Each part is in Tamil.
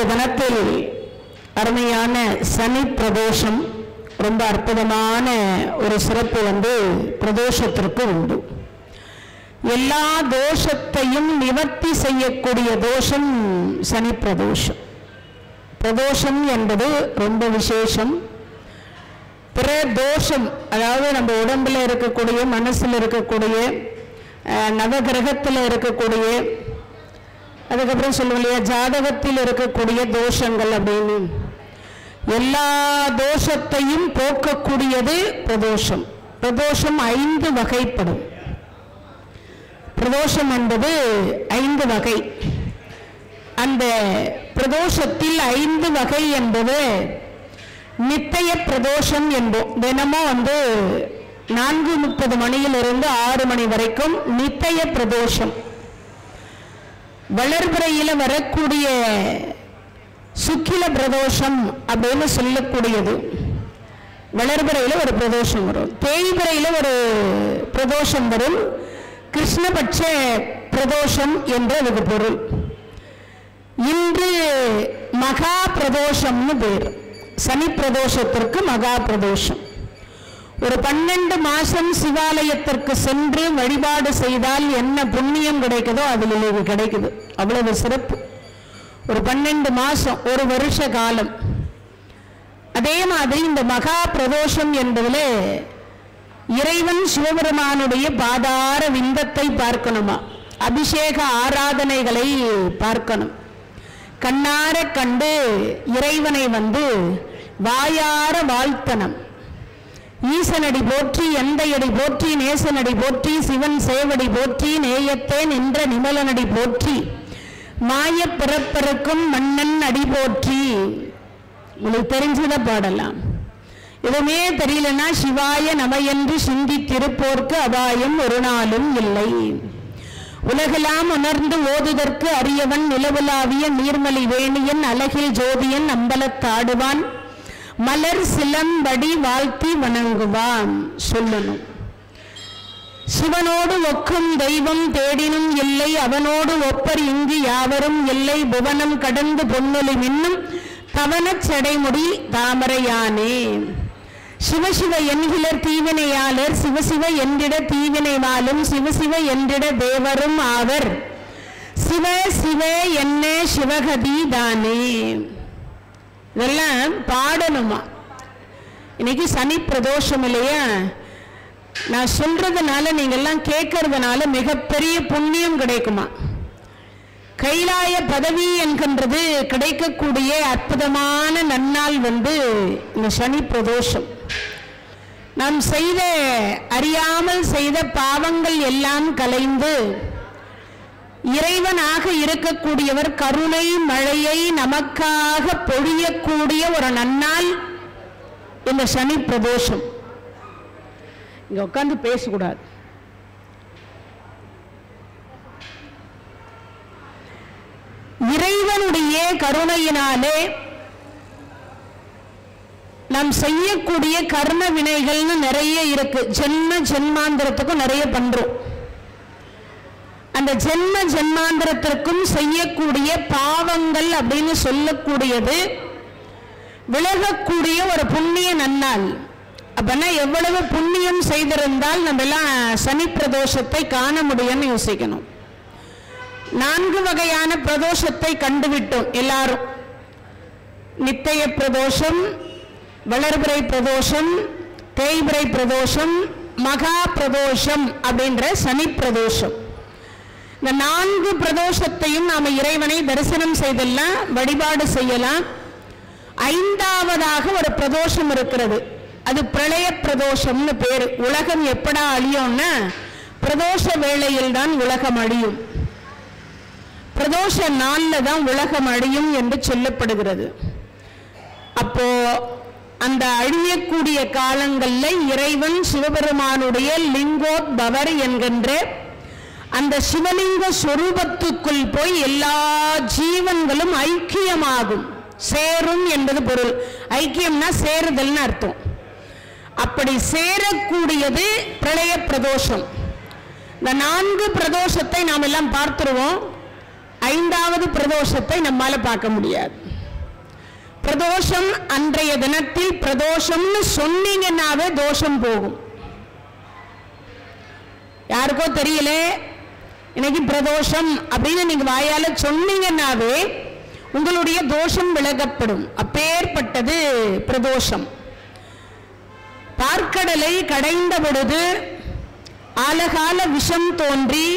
இன்றைய தினத்தில் அருமையான சனி பிரதோஷம். ரொம்ப அற்புதமான ஒரு சிறப்பு பிரதோஷத்திற்கு உண்டு. எல்லா தோஷத்தையும் நிவர்த்தி செய்யக்கூடிய தோஷம் சனி பிரதோஷம். பிரதோஷம் என்பது ரொம்ப விசேஷம். பிரதோஷம் அதாவது நம்ம உடம்புல இருக்கக்கூடிய, மனசுல இருக்கக்கூடிய, நவகிரகத்தில் இருக்கக்கூடிய, அதுக்கப்புறம் சொல்லுவோம் இல்லையா, ஜாதகத்தில் இருக்கக்கூடிய தோஷங்கள் அப்படின்னு எல்லா தோஷத்தையும் போக்கக்கூடியது பிரதோஷம். பிரதோஷம் 5 வகைப்படும். பிரதோஷம் என்பது 5 வகை. அந்த பிரதோஷத்தில் 5 வகை என்பது நித்திய பிரதோஷம் என்போம். தினமும் 4:30 மணியிலிருந்து 6 மணி வரைக்கும் நித்திய பிரதோஷம். வளர்பிறையில் வரக்கூடிய சுக்கில பிரதோஷம் அப்படின்னு சொல்லக்கூடியது. வளர்பிறையில் ஒரு பிரதோஷம் வரும், தேய்பிறையில் ஒரு பிரதோஷம் வரும், கிருஷ்ணபட்ச பிரதோஷம் என்று அதுக்கு பொருள். இன்று மகா பிரதோஷம்னு பேர். சனி பிரதோஷத்திற்கு மகா பிரதோஷம். ஒரு 12 மாசம் சிவாலயத்திற்கு சென்று வழிபாடு செய்தால் என்ன புண்ணியம் கிடைக்குதோ அதில் இது கிடைக்குது. அவ்வளவு சிறப்பு. ஒரு 12 மாசம், ஒரு வருஷ காலம். அதே மாதிரி இந்த மகா பிரதோஷம் என்பதில் இறைவன் சிவபெருமானுடைய பாதார விந்தத்தை பார்க்கணுமா, அபிஷேக ஆராதனைகளை பார்க்கணும். கண்ணார கண்டு இறைவனை வாயார வாழ்த்தனம். ஈசனடி போற்றி, எந்தையடி போற்றி, நேசனடி போற்றி, சிவன் சேவடி போற்றி, நேயத்தே நின்ற நிமலனடி போற்றி, மாய பிறப்பிறக்கும் மன்னன் அடி போற்றி. உங்களுக்கு தெரிஞ்சத பாடலாம். எதுவுமே தெரியலன்னா சிவாய நம என்று சிந்தித்திருப்போர்க்கு அபாயம் ஒரு நாளும் இல்லை. உலகெல்லாம் உணர்ந்து ஓதுதற்கு அரியவன், நிலவுலாவிய நீர்மலி வேணியன், அழகில் ஜோதியன், அம்பலத்தாடுவான், மலர் சிலம்படி வாழ்த்தி வணங்குவான் சொல்லணும். சிவனோடு ஒக்கும் தெய்வம் தேடினும் இல்லை, அவனோடு ஒப்பர் இங்கு யாவரும் இல்லை, புவனம் கடந்து பொன்னொலி மின்னும் தவனச் சடைமுடி தாமரையானே. சிவசிவ என்கிலர் தீவினையாளர், சிவசிவ என்றிட தீவினை வாழும், சிவசிவ என்றிட தேவரும் ஆவர், சிவ சிவ என்ன சிவகதி தானே. இதெல்லாம் பாடணுமா. இன்னைக்கு சனி பிரதோஷம் இல்லையா, நான் சொல்றதுனால நீங்கெல்லாம் கேட்கறதுனால மிகப்பெரிய புண்ணியம் கிடைக்குமா. கைலாய பதவி என்கின்றது கிடைக்கக்கூடிய அற்புதமான நன்னாள் இந்த சனி பிரதோஷம். நாம் செய்த, அறியாமல் செய்த பாவங்கள் எல்லாம் கலைந்து இறைவனாக இருக்கக்கூடியவர் கருணை மழையை நமக்காக பொழியக்கூடிய ஒரு நன்னாள் இந்த சனி பிரதோஷம். இங்க உட்கார்ந்து பேசக்கூடாது. இறைவனுடைய கருணையினாலே நாம் செய்யக்கூடிய கர்ம வினைகள்னு நிறைய இருக்கு. ஜென்ம ஜென்மாந்திரத்துக்கும் நிறைய பண்றோம். அந்த ஜென்ம ஜென்மாந்திரத்திற்கும் செய்யக்கூடிய பாவங்கள் அப்படின்னு சொல்லக்கூடியது விலகக்கூடிய ஒரு புண்ணிய நன்னாள். அப்பனா எவ்வளவு புண்ணியம் செய்திருந்தால் நம்ம எல்லாம் சனி பிரதோஷத்தை காண முடியும்னு யோசிக்கணும். 4 வகையான பிரதோஷத்தை கண்டுவிட்டோம் எல்லாரும். நித்திய பிரதோஷம், வளர்பிறை பிரதோஷம், தேய்பிறை பிரதோஷம், மகா பிரதோஷம் அப்படின்ற சனி பிரதோஷம். இந்த 4 பிரதோஷத்தையும் நாம இறைவனை தரிசனம் செய்தெல்லாம் வழிபாடு செய்யலாம். 5ஆவதாக ஒரு பிரதோஷம் இருக்கிறது. அது பிரளய பிரதோஷம்னு பேரு. உலகம் எப்படா அழியும்னா பிரதோஷ வேளையில் தான் உலகம் அழியும். பிரதோஷ நாள்ல தான் உலகம் அழியும் என்று சொல்லப்படுகிறது. அப்போ அந்த அழியக்கூடிய காலங்கள்ல இறைவன் சிவபெருமானுடைய லிங்கோத்பவர் என்கின்ற அந்த சிவலிங்க சொரூபத்துக்குள் போய் எல்லா ஜீவன்களும் ஐக்கியமாகும், சேரும் என்பது பொருள். ஐக்கியம்னா சேருதல்னு அர்த்தம். அப்படி சேரக்கூடியது பிரளய பிரதோஷம். இந்த 4 பிரதோஷத்தை நாம் எல்லாம் பார்த்துருவோம். 5வது பிரதோஷத்தை நம்மால பார்க்க முடியாது. பிரதோஷம் அன்றைய தினத்தில் பிரதோஷம்னு சொன்னீங்கன்னாவே தோஷம் போகும். யாருக்கோ தெரியல, இன்னைக்கு பிரதோஷம் அப்படின்னு நீங்க வாயால சொன்னீங்கன்னாவே உங்களுடைய தோஷம் விலகப்படும். அப்பேற்பட்டது பிரதோஷம். பார்க்கடலை கடைந்த பொழுது ஆலகால விஷம் தோன்றி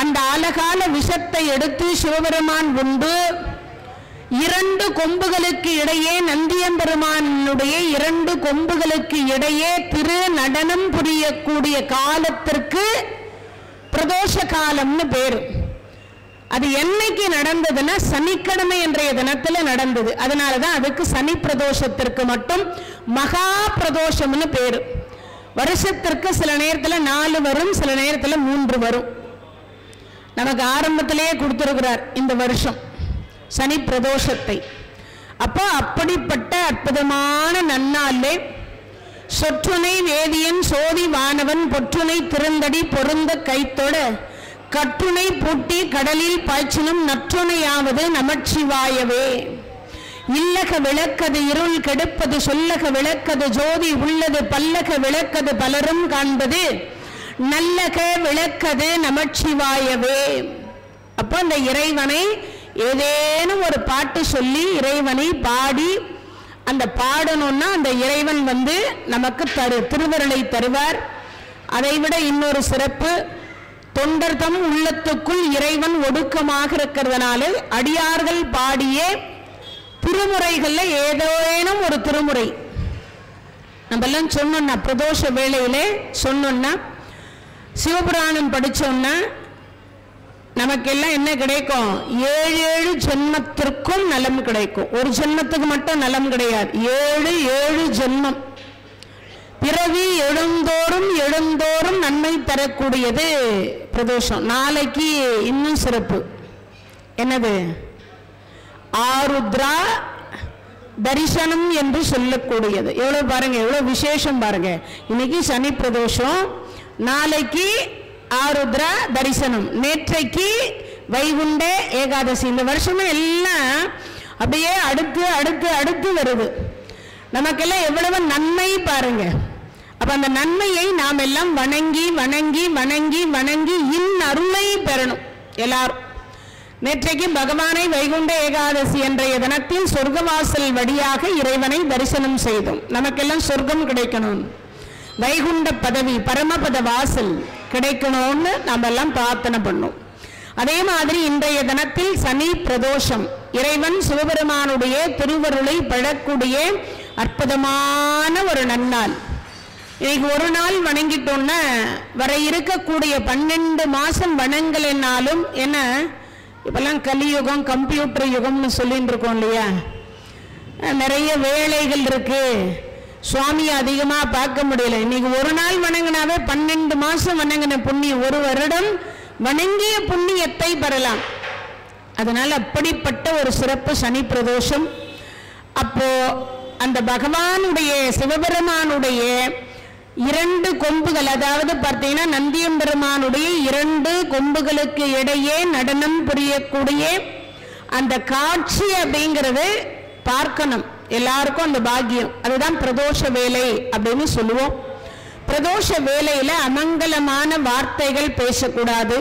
அந்த ஆலகால விஷத்தை எடுத்து சிவபெருமான் உண்டு இரண்டு கொம்புகளுக்கு இடையே நந்தியம்பெருமானுடைய இரண்டு கொம்புகளுக்கு இடையே திரு நடனம் புரியக்கூடிய காலத்திற்கு பிரதோஷ காலம்னு பேரு. அது என்னைக்கு நடந்ததுன்னா சனிக்கிழமை என்ற தினத்துல நடந்தது. அதனாலதான் அதுக்கு சனி பிரதோஷத்திற்கு மட்டும் மகா பிரதோஷம்னு பேரு. வருஷத்திற்கு சில நேரத்துல 4 வரும், சில நேரத்துல 3 வரும். நமக்கு ஆரம்பத்திலேயே கொடுத்திருக்கிறார் இந்த வருஷம் சனி பிரதோஷத்தை. அப்போ அப்படிப்பட்ட அற்புதமான நன்னாளே சொற்றுனை வேதியன் சோதி வானவன் பொற்றுனை திருந்தடி பொருந்த கைத்தொட கற்றுனை பூட்டி கடலில் பாய்ச்சினும் நற்றுணையாவது நமச்சிவாயவே. இல்லக விளக்கது இருள் கெடுப்பது சொல்லக விளக்கது ஜோதி உள்ளது பல்லக விளக்கது பலரும் காண்பது நல்லக விளக்கது நமச்சிவாயவே. அப்போ அந்த இறைவனை ஏதேனும் ஒரு பாட்டு சொல்லி இறைவனை பாடி அந்த பாடணும்னா அந்த இறைவன் நமக்கு திருவருளை தருவார். அதைவிட இன்னொரு சிறப்பு, தொண்டர் தம் உள்ளத்துக்குள் இறைவன் ஒடுக்கமாக இருக்கிறதுனால அடியார்கள் பாடிய திருமுறைகள்ல ஏதேனும் ஒரு திருமுறை நம்ம எல்லாம் சொன்னோம்னா பிரதோஷ வேளையிலே சொன்னோம்னா சிவபுராணம் படிச்சோம்னா நமக்கெல்லாம் என்ன கிடைக்கும்? 7 ஜென்மத்திற்கும் நலம் கிடைக்கும். ஒரு ஜென்மத்துக்கு மட்டும் நலம் கிடையாது, 7 ஜென்மம் பிறவி எழுந்தோறும் எழுந்தோறும் நன்மை தரக்கூடியது பிரதோஷம். நாளைக்கு இன்னும் சிறப்பு என்னது? ஆருத்ரா தரிசனம் என்று சொல்லக்கூடியது. எவ்வளவு பாருங்க, எவ்வளவு விசேஷம் பாருங்க. இன்னைக்கு சனி பிரதோஷம், நாளைக்கு ஆருத்ரா தரிசனம், நேற்றைக்கு வைகுண்ட ஏகாதசி. இந்த வருஷமே எல்லாம் அப்படியே அடுத்து அடுத்து அடுத்து வருது. நமக்கெல்லாம் எவ்வளவு நன்மை பாருங்க. அப்ப அந்த நன்மையை நாம் எல்லாம் வணங்கி வணங்கி வணங்கி வணங்கி அருளை பெறணும் எல்லாரும். நேற்றைக்கு பகவானை வைகுண்ட ஏகாதசி என்ற தினத்தில் சொர்க்கவாசல் வழியாக இறைவனை தரிசனம் செய்தோம். நமக்கெல்லாம் சொர்க்கம் கிடைக்கணும், வைகுண்ட பதவி பரமபத வாசல் கிடைக்கணும்னு நம்ம எல்லாம் பிரார்த்தனை பண்ணோம். அதே மாதிரி இன்றைய தினத்தில் சனி பிரதோஷம், இறைவன் சிவபெருமானுடைய திருவருளை பெறக்கூடிய அற்புதமான ஒரு நன்னாள். இன்னைக்கு ஒரு நாள் வணங்கிட்டோம்னா வர இருக்கக்கூடிய 12 மாசம் வணங்கலைன்னாலும் என்ன, இப்பெல்லாம் கலியுகம் கம்ப்யூட்டர் யுகம்னு சொல்லிட்டு இருக்கோம் இல்லையா, நிறைய வேலைகள் இருக்கு, சுவாமியை அதிகமாக பார்க்க முடியல. இன்னைக்கு ஒரு நாள் வணங்கினாவே 12 மாசம் வணங்கின புண்ணியம், ஒரு வருடம் வணங்கிய புண்ணியத்தை பெறலாம். அதனால அப்படிப்பட்ட ஒரு சிறப்பு சனி பிரதோஷம். அப்போ அந்த பகவானுடைய சிவபெருமானுடைய 2 கொம்புகள், அதாவது பார்த்தீங்கன்னா நந்தியம்பெருமானுடைய 2 கொம்புகளுக்கு இடையே நடனம் புரியக்கூடிய அந்த காட்சி அப்படிங்கிறது பார்க்கணும் எல்லாருக்கும் அந்த பாக்கியம். அதுதான் பிரதோஷ வேலை அப்படின்னு சொல்லுவோம். பிரதோஷ வேலையில அமங்கலமான வார்த்தைகள் பேசக்கூடாது.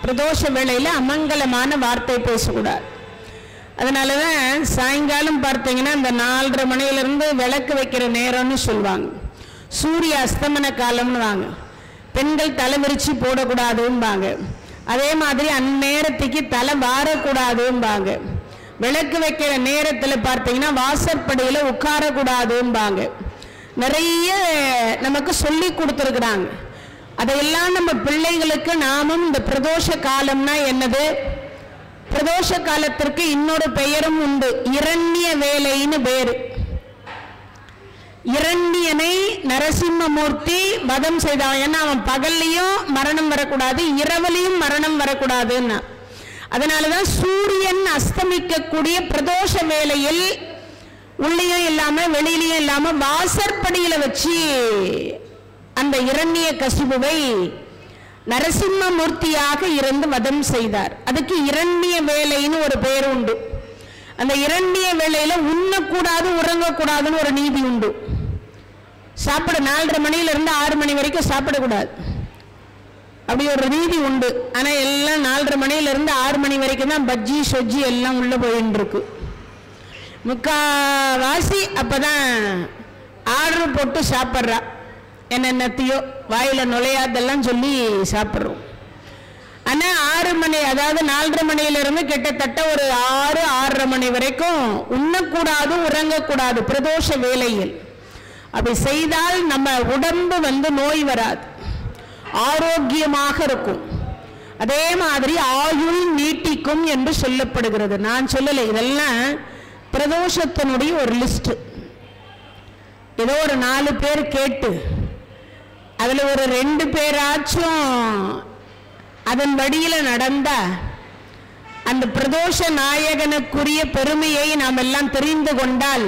பிரதோஷ வேலையில அமங்கலமான வார்த்தை பேசக்கூடாது. அதனாலதான் சாயங்காலம் பார்த்தீங்கன்னா இந்த 4:30 மணியிலிருந்து விளக்கு வைக்கிற நேரம்னு சொல்லுவாங்க. சூரிய அஸ்தமன காலம்னு வாங்க. பெண்கள் தலை விரிச்சு போடக்கூடாதும்பாங்க. அதே மாதிரி அந்நேரத்துக்கு தலை வாரக்கூடாதும்பாங்க. விளக்கு வைக்கிற நேரத்தில் பார்த்தீங்கன்னா வாசற்படியில் உட்காரக்கூடாதும்பாங்க. நிறைய நமக்கு சொல்லி கொடுத்துருக்குறாங்க. அதையெல்லாம் நம்ம பிள்ளைகளுக்கு நாமும் இந்த பிரதோஷ காலம்னா என்னது, பிரதோஷ காலத்திற்கு இன்னொரு பெயரும் உண்டு, இரண்ய வேலைன்னு பேரு. இரண்யனை நரசிம்மமூர்த்தி வதம் செய்தான். ஏன்னா அவன் பகல்லையும் மரணம் வரக்கூடாது, இரவுலையும் மரணம் வரக்கூடாதுன்னா. அதனாலதான் சூரியன் அஸ்தமிக்கக்கூடிய பிரதோஷ வேளையில் உள்ளேயும் இல்லாம வெளியிலையும் இல்லாம வாசற்படியில வச்சு அந்த இரண்ய கசிபுவை நரசிம்மமூர்த்தியாக இருந்து வதம் செய்தார். அதுக்கு இரண்ய வேலைன்னு ஒரு பெயர் உண்டு. அந்த இரண்டிய வேளையில உண்ணக்கூடாது உறங்கக்கூடாதுன்னு ஒரு நீதி உண்டு. சாப்பிட 4:30 மணியிலிருந்து 6 மணி வரைக்கும் சாப்பிடக்கூடாது, அப்படி ஒரு நீதி உண்டு. ஆனா எல்லாம் 4:30 மணியிலிருந்து 6 மணி வரைக்கும் தான் பஜ்ஜி சொஜ்ஜி எல்லாம் உள்ள போயின்னு இருக்கு. முக்காவாசி அப்பதான் ஆர்டர் போட்டு சாப்பிட்றா, என்னென்னத்தையோ வாயில நுழையாதெல்லாம் சொல்லி சாப்பிட்றோம். ஆனா 6 மணி, அதாவது 4:30 மணியிலிருந்து கிட்டத்தட்ட ஒரு 6-6:30 மணி வரைக்கும் உண்ணக்கூடாது உறங்கக்கூடாது பிரதோஷ வேளையில். அப்படி செய்தால் நம்ம உடம்பு நோய் வராது, ஆரோக்கியமாக இருக்கும். அதே மாதிரி ஆயுள் நீட்டிக்கும் என்று சொல்லப்படுகிறது. நான் சொல்லலை, இதெல்லாம் பிரதோஷத்தினுடைய ஒரு லிஸ்ட். ஏதோ ஒரு 4 பேர் கேட்டு அதுல ஒரு 2 பேராச்சும் அதன் வழியில நடந்தா அந்த பிரதோஷ நாயகனுக்குரிய பெருமையை நாம் எல்லாம் தெரிந்து கொண்டால்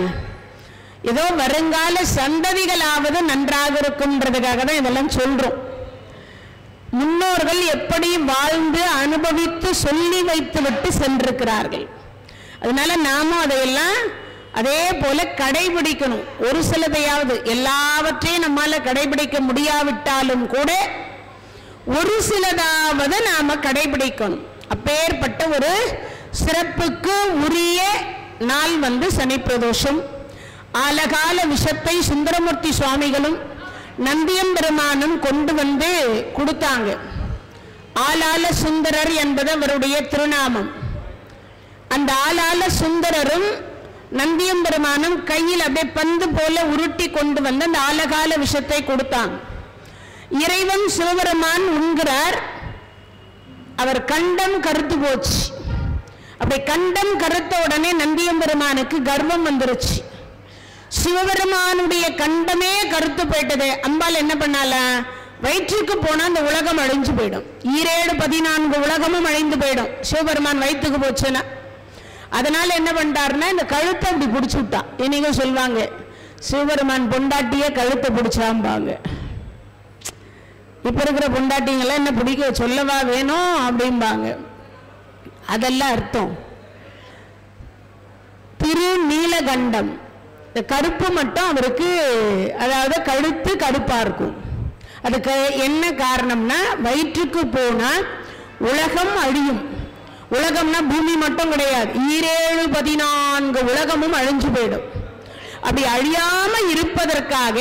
ஏதோ வருங்கால சந்ததிகளாவது நன்றாக இருக்கும்ன்றதுக்காக தான் இதெல்லாம் சொல்றோம். முன்னோர்கள் எப்படி வாழ்ந்து அனுபவித்து சொல்லி வைத்து விட்டு சென்றிருக்கிறார்கள். அதனால நாமும் அதையெல்லாம் அதே போல கடைபிடிக்கணும். ஒரு சிலதையாவது, எல்லாவற்றையும் நம்மால கடைபிடிக்க முடியாவிட்டாலும் கூட ஒரு சிலதாவது நாம கடைபிடிக்கணும். அப்பேற்பட்ட ஒரு சிறப்புக்கு உரிய நாள் சனி பிரதோஷம். ஆலகால விஷத்தை சுந்தரமூர்த்தி சுவாமிகளும் நந்தியம்பெருமானும் கொண்டு கொடுத்தாங்க. ஆலால சுந்தரர் என்பது அவருடைய திருநாமம். அந்த ஆலால சுந்தரரும் நந்தியம்பெருமானும் கையில் அப்படியே பந்து போல உருட்டி கொண்டு அந்த ஆலகால விஷத்தை கொடுத்தாங்க. இறைவன் சிவபெருமான் உண்கிறார். அவர் கண்டம் கருத்து போச்சு. அப்படி கண்டம் கருத்த உடனே நந்தியம்பெருமானுக்கு கர்வம் வந்துருச்சு. சிவபெருமானுடைய கண்டமே கருத்து போயிட்டது. அம்பாள் என்ன பண்ணால, வயிற்றுக்கு போனா அந்த உலகம் அழிஞ்சு போயிடும். 14 உலகமும் அழிந்து போயிடும் சிவபெருமான் வயிற்றுக்கு போச்சுன்னா. அதனால என்ன பண்ணிட்டாருன்னா இந்த கழுத்தை அப்படி பிடிச்சு விட்டா. இன்னைக்கு சொல்லுவாங்க சிவபெருமான் பொண்டாட்டிய கழுத்தை பிடிச்சாம்பாங்க. இப்ப இருக்கிற பொண்டாட்டிங்கெல்லாம் என்ன பிடிக்க சொல்லவா வேணும் அப்படிம்பாங்க. அதெல்லாம் அர்த்தம். திருநீலகண்டம், இந்த கருப்பு மட்டும் அவருக்கு, அதாவது கழுத்து கருப்பா இருக்கும். அதுக்கு என்ன காரணம்னா வயிற்றுக்கு போனா உலகம் அழியும். உலகம்னா பூமி மட்டும் கிடையாது, 14 உலகமும் அழிஞ்சு போயிடும். அப்படி அழியாம இருப்பதற்காக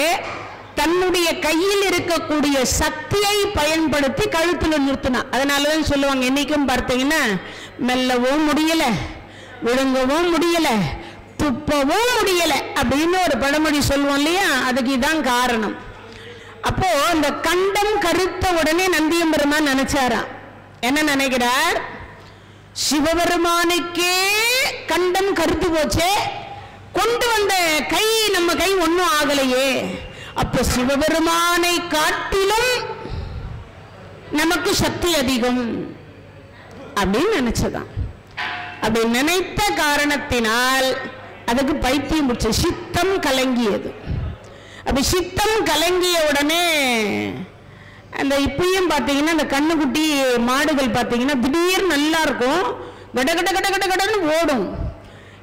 தன்னுடைய கையில் இருக்கக்கூடிய சக்தியை பயன்படுத்தி கழுத்துல நிறுத்தினா. அதனாலதான் சொல்லுவாங்க, என்னைக்கும் பார்த்தீங்கன்னா மெல்லவும் முடியல, விழுங்கவும் முடியல, துப்பவும் முடியல அப்படின்னு ஒரு பழமொழி சொல்லுவோம் இல்லையா, அதுக்கு இதான் காரணம். அப்போ இந்த கண்டம் கருத்த உடனே நந்தியம்பெருமான் நினைச்சாரா, என்ன நினைக்கிறார், சிவபெருமானுக்கே கண்டம் கருத்து போச்சே, கொண்டு வந்த கை நம்ம கை ஒன்னும் ஆகலையே, அப்ப சிவபெருமானை காட்டிலும் நமக்கு சக்தி அதிகம் அப்படின்னு நினைச்சதான். அப்படி நினைத்த காரணத்தினால் அதுக்கு பைத்தியம் முடிச்சு சித்தம் கலங்கியது. அப்படி சித்தம் கலங்கிய உடனே அந்த இப்பயும் பார்த்தீங்கன்னா அந்த கண்ணுக்குட்டி மாடுகள் பார்த்தீங்கன்னா திடீர்னு நல்லா இருக்கும், கட கட கட கட கடன்னு ஓடும்.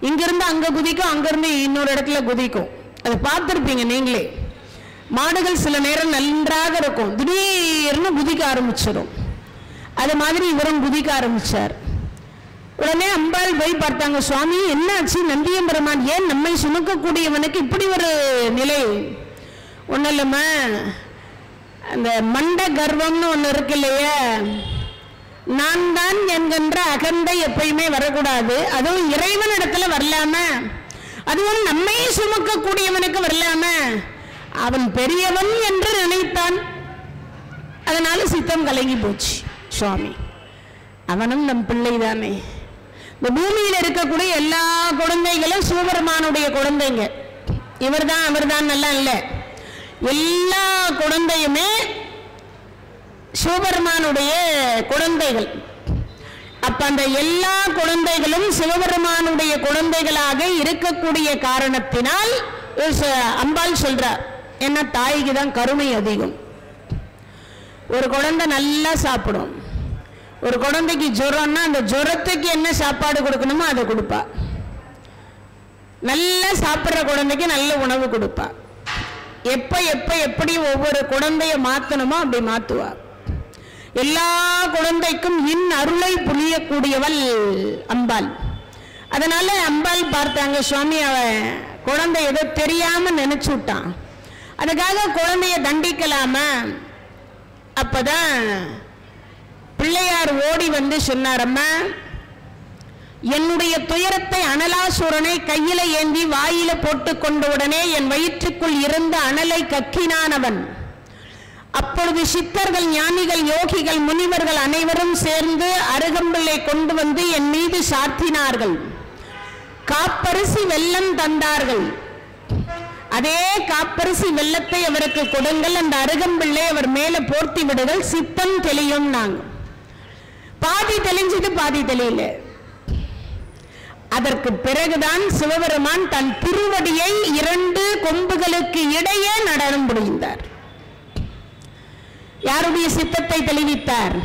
இங்கிருந்து அங்க குதிக்கும், அங்கிருந்து இன்னொரு இடத்துல குதிக்கும். அதை பார்த்துருப்பீங்க நீங்களே. மாடுகள் சில நேரம் நன்றாக இருக்கும், திடீர்னு குதிக்க ஆரம்பிச்சிடும். அது மாதிரி இவரும் குதிக்க ஆரம்பிச்சார். உடனே அம்பாள் போய் பார்த்தாங்க, சுவாமி என்னாச்சு, நந்தியம்பெருமான் ஏன் நம்மை சுமக்கக்கூடியவனுக்கு இப்படி ஒரு நிலை? ஒன்றும் இல்லைம்மா, அந்த மண்ட கர்வம்னு ஒன்று இருக்கு இல்லையா, நான் தான் என்கின்ற அகந்தை எப்பயுமே வரக்கூடாது. அதுவும் இறைவனிடத்துல வரலாம, அதுவும் நம்மை சுமக்கக்கூடியவனுக்கு வரலாம. அவன் பெரியவன் என்று நினைத்தான், அதனால சித்தம் கலங்கி போச்சு. சுவாமி அவனும் நம் பிள்ளை தானே. இந்த பூமியில் இருக்கக்கூடிய எல்லா குழந்தைகளும் சிவபெருமானுடைய குழந்தைங்க. இவர் தான் அவர் தான் நல்லா இல்லை, எல்லா குழந்தையுமே சிவபெருமானுடைய குழந்தைகள். அப்ப அந்த எல்லா குழந்தைகளும் சிவபெருமானுடைய குழந்தைகளாக இருக்கக்கூடிய காரணத்தினால் அம்பாள் சொல்றார், என்ன தாய்க்கு தான் கருணை அதிகம். ஒரு குழந்தை நல்லா சாப்பிடும், ஒரு குழந்தைக்கு ஜுரம்னா அந்த ஜுரத்துக்கு என்ன சாப்பாடு கொடுக்கணுமோ அதை கொடுப்பா. நல்லா சாப்பிட்ற குழந்தைக்கு நல்ல உணவு கொடுப்பா. எப்ப எப்ப எப்படி ஒவ்வொரு குழந்தைய மாத்தணுமோ அப்படி மாத்துவா. எல்லா குழந்தைக்கும் இன் அருளை புரியக்கூடியவள் அம்பாள். அதனால அம்பாள் பார்த்தாங்க, சுவாமி அவ குழந்தை ஏதோ தெரியாம நினைச்சு விட்டான், அதுக்காக குழந்தைய தண்டிக்கலாமா? அப்பதான் பிள்ளையார் ஓடி வந்து சொன்னாரம்மா, என்னுடைய துயரத்தை அனலாசுரனை கையில ஏந்தி வாயில போட்டு கொண்ட உடனே என் வயிற்றுக்குள் இருந்த அனலை கக்கினான் அவன். அப்பொழுது சித்தர்கள், ஞானிகள், யோகிகள், முனிவர்கள் அனைவரும் சேர்ந்து அருகம்பிள்ளை கொண்டு வந்து என் மீது சாத்தினார்கள். காப்பரிசி வெல்லம் தந்தார்கள். அதே காப்பரிசி வெல்லத்தை அவருக்கு கொடுங்கள், அந்த அருகம்பிள்ளை அவர் மேல போர்த்தி விடுங்கள், சித்தம் தெளியும். நாங்க பாதி தெளிஞ்சது, பாதி தெளியல. அதற்கு பிறகுதான் சிவபெருமான் தன் திருவடியை 2 கொம்புகளுக்கு இடையே நடனம் புரிந்தார். யாருடைய சித்தத்தை தெளிவித்தார்?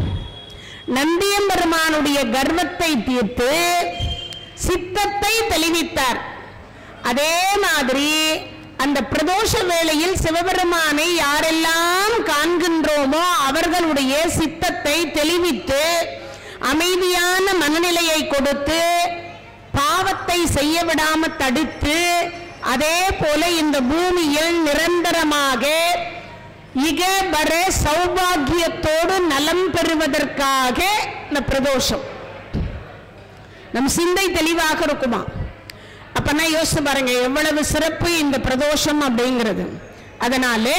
நந்தியம்பெருமானுடைய கர்வத்தை தீர்த்து சித்தத்தை தெளிவித்தார். அதே மாதிரி அந்த பிரதோஷ வேளையில் சிவபெருமானை யாரெல்லாம் காண்கின்றோமோ அவர்களுடைய சித்தத்தை தெளிவித்து அமைதியான மனநிலையை கொடுத்து பாவத்தை செய்ய விடாம தடுத்து, அதே போல இந்த பூமியில் நிரந்தரமாக இகபர சௌபாகியத்தோடு நலம் பெறுவதற்காக இந்த பிரதோஷம். நம் சிந்தை தெளிவாக இருக்குமா? அப்பனா யோசிச்சு பாருங்க எவ்வளவு சிறப்பு இந்த பிரதோஷம் அப்படிங்கிறது. அதனால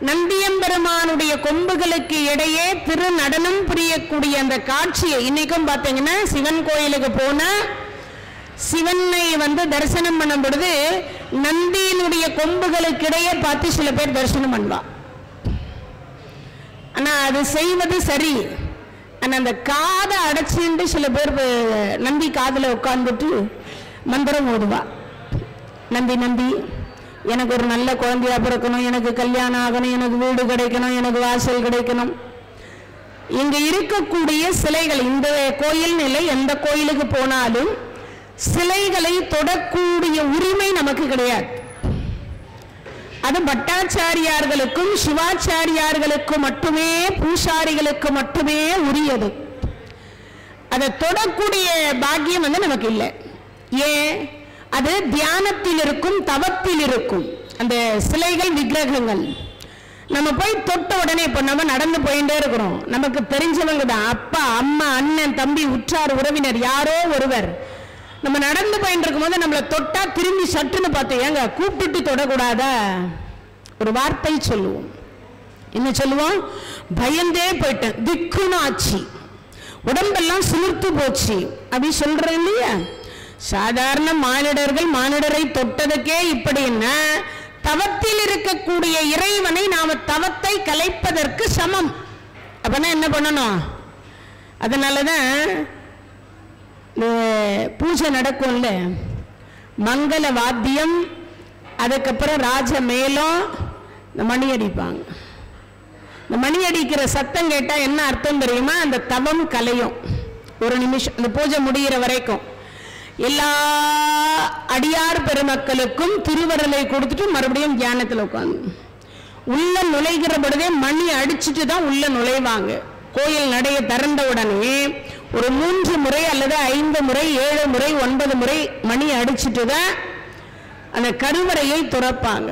நந்தியம்பெருமானுடைய கொம்புகளுக்கு இடையே திரு நடனம் புரியக்கூடிய அந்த காட்சியை இன்னைக்கும் பார்த்தீங்கன்னா சிவன் கோயிலுக்கு போனா சிவனை வந்து தரிசனம் பண்ணும் பொழுது நந்தியினுடைய கொம்புகளுக்கு இடையே பார்த்து சில பேர் தரிசனம் பண்ணுவா. ஆனா அது செய்வது சரி. ஆனா அந்த காதை அடைச்சிட்டு சில பேர் நந்தி காதுல உட்கார்ந்துட்டு மந்திரம் ஓதுவா. நந்தி நந்தி எனக்கு ஒரு நல்ல குழந்தையா பிறக்கணும், எனக்கு கல்யாணம் ஆகணும், எனக்கு வீடு கிடைக்கணும், எனக்கு வாசல் கிடைக்கணும். இங்க இருக்கக்கூடிய சிலைகள், இந்த கோயில் நிலை எந்த கோயிலுக்கு போனாலும் சிலைகளை தொடக்கூடிய உரிமை நமக்கு கிடையாது. அது பட்டாச்சாரியார்களுக்கும் சிவாச்சாரியார்களுக்கும் மட்டுமே, பூசாரிகளுக்கு மட்டுமே உரியது. அதை தொடக்கூடிய பாக்கியம் வந்து நமக்கு இல்லை. ஏன்? அது தியானத்தில் இருக்கும், தவத்தில் இருக்கும் அந்த சிலைகள், விக்கிரகங்கள். நம்ம போய் தொட்ட உடனே, இப்போ நம்ம நடந்து போயிட்டே இருக்கிறோம், நமக்கு தெரிஞ்சவங்க தான், அப்பா அம்மா அண்ணன் தம்பி உற்றார் உறவினர் யாரோ ஒருவர், நம்ம நடந்து போயிட்டு இருக்கும் போது நம்மளை தொட்டா திரும்பி சட்டுன்னு பார்த்து, ஏங்க கூப்பிட்டு தொடக்கூடாதா? ஒரு வார்த்தை சொல்லுவோம். என்ன சொல்லுவோம்? பயந்தே போயிட்டேன், திக்குன்னு ஆச்சு, உடம்பெல்லாம் சிலிர்த்து போச்சு அப்படி சொல்றேன் இல்லையா? சாதாரண மானிடர்கள் மானிடரை தொட்டதுக்கே இப்படின்னா, தவத்தில் இருக்கக்கூடிய இறைவனை நாம தவத்தை கலைப்பதற்கு சமம். அப்பனா என்ன பண்ணணும்? அதனாலதான் பூஜை நடக்கும்ல, மங்கள வாத்தியம், அதுக்கப்புறம் ராஜ மேளம், இந்த மணி அடிப்பாங்க. இந்த மணி அடிக்கிற சத்தம் கேட்டா என்ன அர்த்தம் தெரியுமா? அந்த தவம் கலையும். ஒரு நிமிஷம் இந்த பூஜை முடிகிற வரைக்கும் எல்லா அடியார் பெருமக்களுக்கும் திருவருளை கொடுத்துட்டு மறுபடியும் தியானத்தில் உட்காந்து உள்ள நுழைகிற பொழுதே மணி அடிச்சுட்டு தான் உள்ள நுழைவாங்க. கோயில் நடைய திறந்த உடனே ஒரு 3 முறை அல்லது 5 முறை 7 முறை 9 முறை மணி அடிச்சுட்டு தான் அந்த கருவறையை துறப்பாங்க.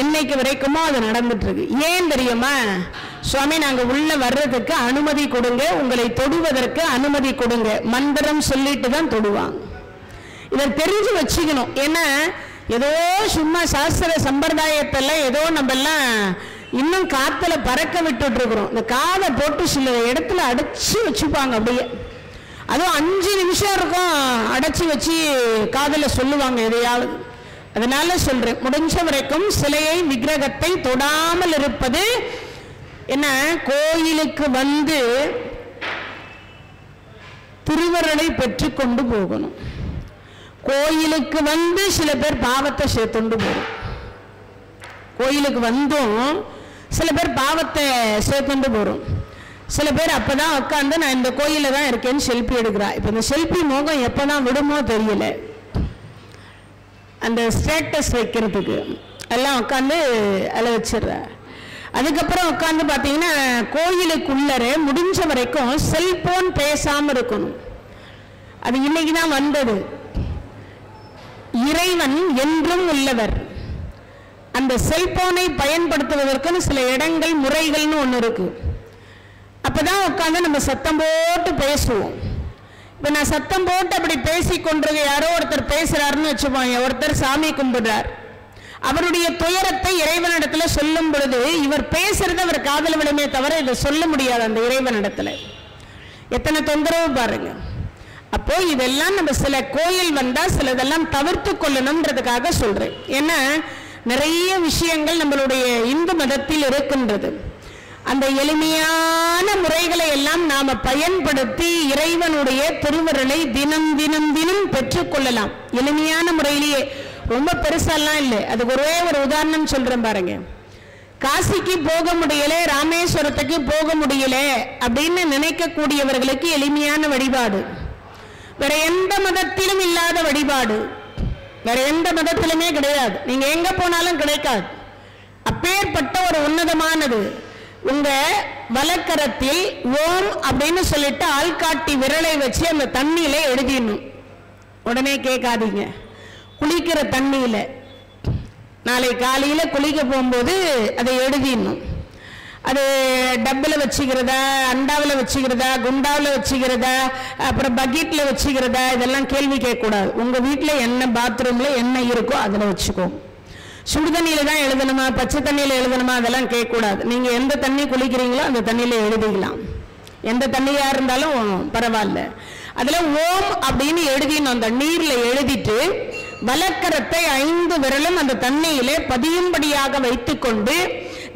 இன்னைக்கு வரைக்குமோ அது நடந்துட்டு இருக்கு. ஏன் தெரியுமா? சுவாமி நாங்க உள்ள வர்றதுக்கு அனுமதி கொடுங்க, உங்களை தொடுவதற்கு அனுமதி கொடுங்க, மந்திரம் சொல்லிட்டு தான் தொடுவாங்க. இதை தெரிஞ்சு வச்சுக்கணும். ஏன்னா ஏதோ சும்மா சாஸ்திர சம்பிரதாயத்தெல்லாம் ஏதோ நம்ம எல்லாம் இன்னும் காத்துல பறக்க விட்டுட்டு இருக்கிறோம். இந்த காதை போட்டு சில இடத்துல அடைச்சி வச்சுப்பாங்க அப்படியே. அதுவும் 5 நிமிஷம் இருக்கும் அடைச்சி வச்சு காதல சொல்லுவாங்க எதையாவது. அதனால சொல்றேன், முடிஞ்ச வரைக்கும் சிலையை விக்கிரகத்தை தொடாமல் இருப்பது. என்ன, கோயிலுக்கு வந்து திருவருளை பெற்று கொண்டு போகணும். கோயிலுக்கு வந்து சில பேர் பாவத்தை சேர்த்துண்டு போகும். கோயிலுக்கு வந்தும் சில பேர் பாவத்தை சேர்த்துண்டு போறோம். சில பேர் அப்பதான் உட்காந்து நான் இந்த கோயில தான் இருக்கேன்னு செல்ஃபி எடுக்கிறா. இப்ப இந்த செல்ஃபி மோகம் எப்பதான் விடுமோ தெரியல. அந்த ஸ்டேட்டஸ் வைக்கிறதுக்கு எல்லாம் உட்காந்து அதில் வச்சிடுறார். அதுக்கப்புறம் உட்காந்து பார்த்தீங்கன்னா கோயிலுக்குள்ளரே முடிஞ்ச வரைக்கும் செல்போன் பேசாமல் இருக்கணும். அது இன்னைக்கு தான் வந்தது. இறைவன் என்றும் உள்ளவர். அந்த செல்போனை பயன்படுத்துவதற்குன்னு சில இடங்கள் முறைகள்னு ஒன்று இருக்கு. அப்பதான் உட்காந்து நம்ம சத்தம் போட்டு பேசுவோம். இப்போ நான் சத்தம் போட்டு அப்படி பேசிக்கொண்டிருக்க யாரோ ஒருத்தர் பேசுறாருன்னு வச்சுப்போம். ஒருத்தர் சாமி கும்பிடுறார். அவருடைய துயரத்தை இறைவனிடத்துல சொல்லும் பொழுது இவர் பேசுறது அவர் காதல விடுமே தவிர இதை சொல்ல முடியாது அந்த இறைவனிடத்துல. எத்தனை தொந்தரவு பாருங்க. அப்போ இதெல்லாம் நம்ம சில கோயில் வந்தா சிலதெல்லாம் தவிர்த்து கொள்ளணும்ன்றதுக்காக சொல்றேன். ஏன்னா நிறைய விஷயங்கள் நம்மளுடைய இந்து மதத்தில் இருக்கின்றது. அந்த எளிமையான முறைகளை எல்லாம் நாம பயன்படுத்தி இறைவனுடைய திருவருளை தினம் தினம் தினம் பெற்றுக்கொள்ளலாம். எளிமையான முறையிலேயே, ரொம்ப பெருசாலாம் இல்லை. அதுக்கு ஒரே ஒரு உதாரணம் சொல்றேன் பாருங்க. காசிக்கு போக முடியல, ராமேஸ்வரத்துக்கு போக முடியல அப்படின்னு நினைக்கக்கூடியவர்களுக்கு எளிமையான வழிபாடு, வேற எந்த மதத்திலும் இல்லாத வழிபாடு, வேற எந்த மதத்திலுமே கிடையாது. நீங்க எங்க போனாலும் கிடைக்காது. அப்பேற்பட்ட ஒரு உன்னதமானது. உங்க வலக்கரத்தில் ஓம் அப்படின்னு சொல்லிட்டு ஆள்காட்டி விரலை வச்சு அந்த தண்ணியில எழுதிடணும். உடனே கேட்காதீங்க. குளிக்கிற தண்ணியில நாளை காலையில குளிக்க போகும்போது அதை எழுதிடணும். அது டப்பில் வச்சுக்கிறதா, அண்டாவில் வச்சுக்கிறதா, குண்டாவில் வச்சுக்கிறதா, அப்புறம் பக்கெட்டில் வச்சுக்கிறதா, இதெல்லாம் கேள்வி கேட்கக்கூடாது. உங்கள் வீட்டில் என்ன பாத்ரூமில் என்ன இருக்கோ அதில் வச்சுக்கோ. சுடு தண்ணியில் தான் எழுதணுமா, பச்சை தண்ணியில் எழுதணுமா, அதெல்லாம் கேட்கக்கூடாது. நீங்கள் எந்த தண்ணி குளிக்கிறீங்களோ அந்த தண்ணியில் எழுதிக்கலாம். எந்த தண்ணியாக இருந்தாலும் பரவாயில்ல. அதில் ஓம் அப்படின்னு எழுதினோம். அந்த நீரில் எழுதிட்டு வலக்கரத்தை 5 விரலும் அந்த தண்ணியிலே பதியும்படியாக வைத்துக்கொண்டு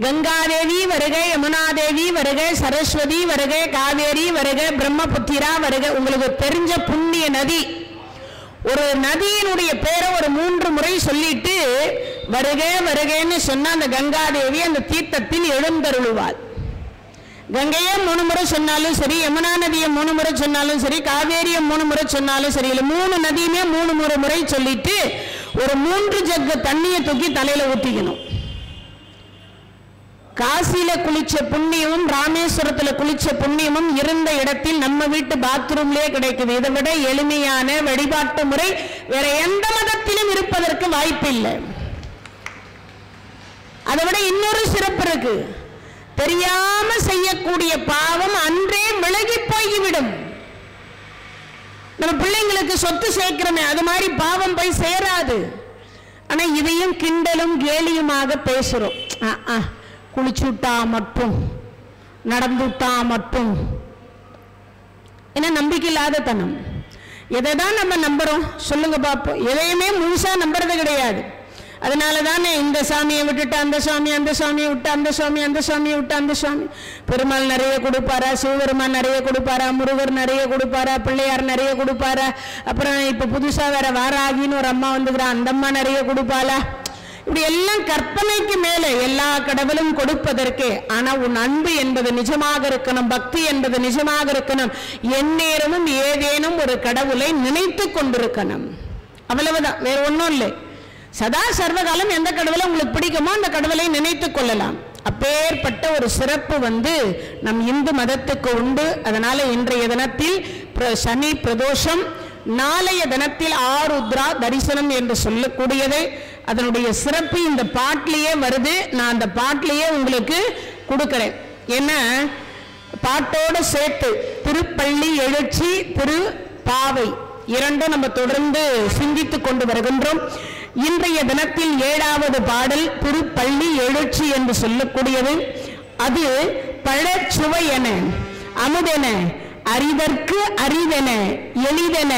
கங்காதேவி வருக, யமுனாதேவி வருக, சரஸ்வதி வருக, காவேரி வருக, பிரம்மபுத்திரா வருக. உங்களுக்கு தெரிஞ்ச புண்ணிய நதி, ஒரு நதியினுடைய பேரை ஒரு 3 முறை சொல்லிட்டு வருக வருகன்னு சொன்ன அந்த கங்காதேவி அந்த தீர்த்தத்தில் எழுந்தருளுவாள். கங்கையை 3 முறை சொன்னாலும் சரி, யமுனா நதியை 3 முறை சொன்னாலும் சரி, காவேரியை 3 முறை சொன்னாலும் சரி, இல்லை 3 நதியுமே 3 முறை சொல்லிட்டு ஒரு 3 ஜக்கு தண்ணியை தூக்கி தலையில ஊற்றிக்கணும். காசியில குளிச்ச புண்ணியமும் ராமேஸ்வரத்துல குளிச்ச புண்ணியமும் இருந்த இடத்தில் நம்ம வீட்டு பாத்ரூம்லயே கிடைக்குது. இதை விட எளிமையான வழிபாட்டு முறை வேற எந்த மதத்திலும் இருப்பதற்கு வாய்ப்பு இல்லை. அதை விட இன்னொரு சிறப்பு இருக்கு. தெரியாம செய்யக்கூடிய பாவம் அன்றே விலகி போய்விடும். நம்ம பிள்ளைங்களுக்கு சொத்து சேர்க்கிறோமே, அது மாதிரி பாவம் போய் சேராது. ஆனா இதையும் கிண்டலும் கேலியுமாக பேசுறோம். குளிச்சுட்டா மட்டும், நடந்துட்டா மட்டும், என்ன நம்பிக்கை இல்லாத தனம். எதை தான் நம்ம நம்புறோம் சொல்லுங்க பார்ப்போம். எதையுமே முழுசா நம்புறது கிடையாது. அதனால தானே இந்த சாமியை விட்டுட்டு அந்த சாமி, அந்த சாமியை விட்டு அந்த சாமி, அந்த சாமியை விட்டு அந்த சாமி. பெருமாள் நிறைய கொடுப்பாரா, சிவபெருமான் நிறைய கொடுப்பாரா, முருகர் நிறைய கொடுப்பாரா, பிள்ளையார் நிறைய கொடுப்பாரா, அப்புறம் இப்ப புதுசா வேற வாராகின்னு ஒரு அம்மா வந்துக்கிறா, அந்த அம்மா நிறைய கொடுப்பாளா. இப்படி எல்லாம் கற்பனைக்கு மேல எல்லா கடவுளும் கொடுப்பதற்கு. ஆனா உன் அன்பு என்பது நிஜமாக இருக்கணும், பக்தி என்பது நிஜமாக இருக்கணும். எந்நேரமும் ஏதேனும் ஒரு கடவுளை நினைத்து கொண்டிருக்கணும். அவ்வளவுதான், வேற ஒன்றும் இல்லை. சதா சர்வகாலம் எந்த கடவுளை உங்களுக்கு பிடிக்குமோ அந்த கடவுளை நினைத்துக் கொள்ளலாம். அப்பேற்பட்ட ஒரு சிறப்பு நம் இந்து மதத்துக்கு உண்டு. அதனால இன்றைய தினத்தில் சனி பிரதோஷம், நாளைய தினத்தில் ஆருத்ரா தரிசனம் என்று சொல்லக்கூடியது. அதனுடைய சிறப்பு இந்த பாட்டிலேயே வருது. நான் அந்த பாட்டிலேயே உங்களுக்கு கொடுக்கிறேன். என்ன பாட்டோடு சேர்த்து திருப்பள்ளி எழுச்சி, திரு பாவை இரண்டும் நம்ம தொடர்ந்து சிந்தித்துக் கொண்டு வருகின்றோம். இன்றைய தினத்தில் 7வது பாடல் திருப்பள்ளி எழுச்சி என்று சொல்லக்கூடியது. அது பழச்சுவையென அமுதென அறிதற்கு அரிதென எளிதென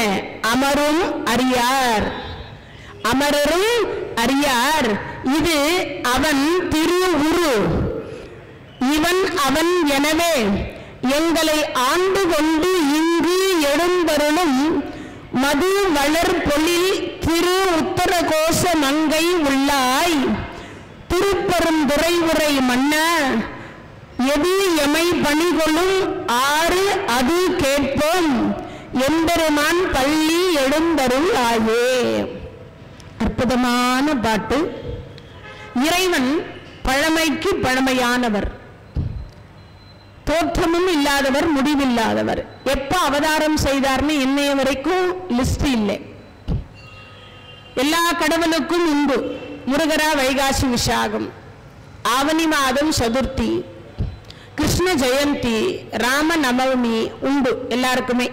அமரும் அறியார், அமரரும் அறியார். இது அவன் திரு உரு, இவன் அவன் எனவே எங்களை ஆண்டு கொண்டு இங்கு எழுந்தருளும் மது வளர் பொழில் திரு உத்தரகோச மங்கை உள்ளாய், திருப்பெருந்துறை உரை மன்ன எது எமை பணிகொள்ளும் ஆறு அது கேட்போம் எம்பெருமான் பள்ளி எழுந்தருள் ஆயே. அற்புதமான பாட்டு. இறைவன் பழமைக்கு பழமையானவர், தோற்றமும் இல்லாதவர், முடிவில்லாதவர். எப்ப அவதாரம் செய்தார்னு இன்னைய வரைக்கும் லிஸ்ட் இல்லை. எல்லா கடவுளுக்கும் உண்டு. முருகரா வைகாசி விசாகம், ஆவணி மாதம் சதுர்த்தி, கிருஷ்ண ஜெயந்தி, ராம நவமி உண்டு எல்லாருக்குமே.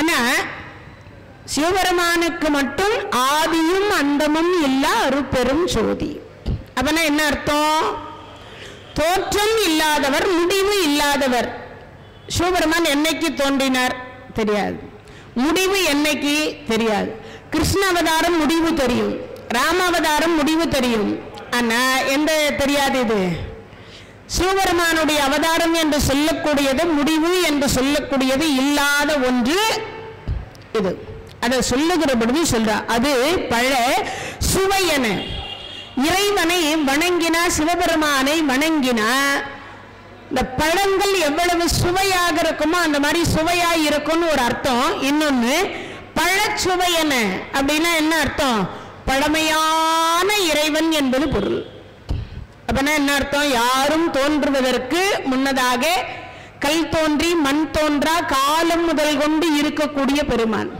ஆனா சிவபெருமானுக்கு மட்டும் ஆதியும் அந்தமும் இல்ல அருட்பெரும் ஜோதி. அப்பனா என்ன அர்த்தம்? தோற்றம் இல்லாதவர், முடிவு இல்லாதவர். சிவபெருமான் என்னைக்கு தோன்றினார் தெரியாது, முடிவு என்னைக்கு தெரியாது. கிருஷ்ண அவதாரம் முடிவு தெரியும், ராம அவதாரம் முடிவு தெரியும். ஆனா எந்த தெரியாது? இது சிவபெருமானுடைய அவதாரம் என்று சொல்லக்கூடியது, முடிவு என்று சொல்லக்கூடியது இல்லாத ஒன்று இது. அதை சொல்லுகிற பொழுது சொல்ற அது பழ சுவையன. இறைவனை வணங்கினா, சிவபெருமானை வணங்கினா இந்த பழங்கள் எவ்வளவு சுவையாக இருக்குமோ அந்த மாதிரி சுவையாய் இருக்கும்னு ஒரு அர்த்தம். இன்னொன்னு பழச்சுவையன அப்படின்னா என்ன அர்த்தம்? பழமையான இறைவன் என்பது பொருள். அப்படின்னா என்ன அர்த்தம்? யாரும் தோன்றுவதற்கு முன்னதாக கல் தோன்றி மண் தோன்றா காலம் முதல் கொண்டு இருக்கக்கூடிய பெருமான்.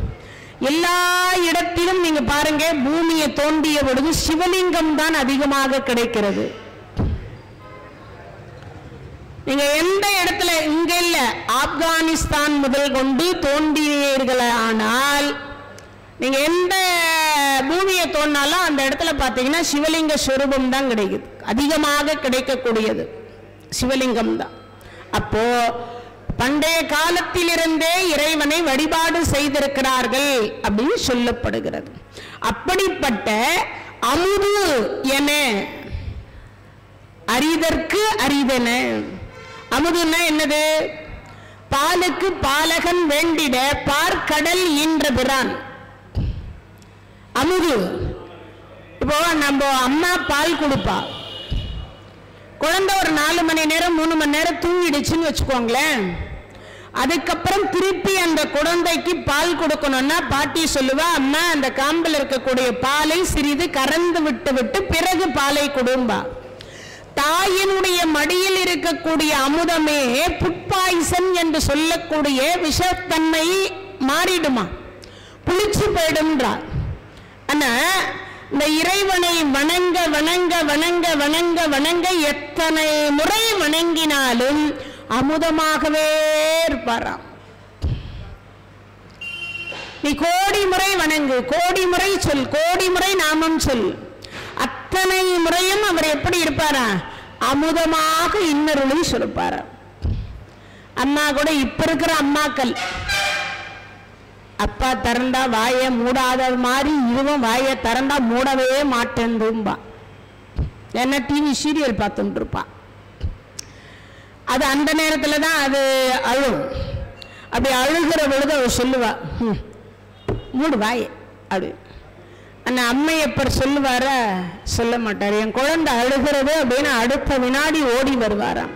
எல்லா இடத்திலும் நீங்க பாருங்க, பூமியை தோண்டிய பொழுது சிவலிங்கம் தான் அதிகமாக கிடைக்கிறது. நீங்க எந்த இடத்துல, இங்க இல்ல, ஆப்கானிஸ்தான் முதல் கொண்டு தோண்டினீர்கள் ஆனால் நீங்க எந்த பூமியை தோண்டினாலும் அந்த இடத்துல பார்த்தீங்கன்னா சிவலிங்க ஸ்வரூபம் தான் கிடைக்குது. அதிகமாக கிடைக்கக்கூடியது சிவலிங்கம் தான். அப்போ பண்டைய காலத்திலிருந்தே இறைவனை வழிபாடு செய்திருக்கிறார்கள் அப்படின்னு சொல்லப்படுகிறது. அப்படிப்பட்ட அமுது என அரிதற்கு அரிதென. அமுதுன்னா என்னது? பாலுக்கு பாலகன் வேண்டிட பார்க்கடல் ஈன்ற பிரான் அமுது. இப்போ நம்ம அம்மா பால் கொடுப்பா, குழந்தை ஒரு 4 மணி நேரம் 3 மணி நேரம் தூங்கிடுச்சுன்னு வச்சுக்கோங்களேன். அதுக்கப்புறம் திருப்பி அந்த குழந்தைக்கு பால் கொடுக்கணும்னா பாட்டி சொல்லுவா, அம்மா அந்த காம்பில் இருக்கக்கூடிய பாலை சிறிது கறந்து விட்டு பிறகு பாலை கொடும்பா. தாயினுடைய மடியில் இருக்கக்கூடிய அமுதமே புட்பாய்சன் என்று சொல்லக்கூடிய விஷத்தன்மை மாறிடுமா, புளிச்சு போயிடும்ன்றார். ஆனா இந்த இறைவனை வணங்க வணங்க வணங்க வணங்க வணங்க எத்தனை முறை வணங்கினாலும் அமுதமாகவே இருப்பாராம். நீ கோடி முறை வணங்கு, கோடி முறை சொல், கோடி முறை நாமம் சொல், அத்தனை முறையும் அவர் எப்படி இருப்பாரா? அமுதமாக இன்னொருளை சொல்லுப்பாரா. அம்மா கூட இப்ப இருக்கிற அம்மாக்கள், அப்பா திறந்தா வாயை மூடாத மாதிரி இதுவும் வாயை திறந்தா மூடவே மாட்டேன்பா. என்ன டிவி சீரியல் பார்த்துட்டு இருப்பா. அது அந்த நேரத்துல தான் அது அழும். அப்படி அழுகிற பொழுது அவர் சொல்லுவா, மூடு வாயை அப்படி. அந்த அம்மையப்பர் சொல்லுவார, சொல்ல மாட்டார். என் குழந்தை அழுகிறது அப்படின்னு அடுத்த வினாடி ஓடி வருவாராம்.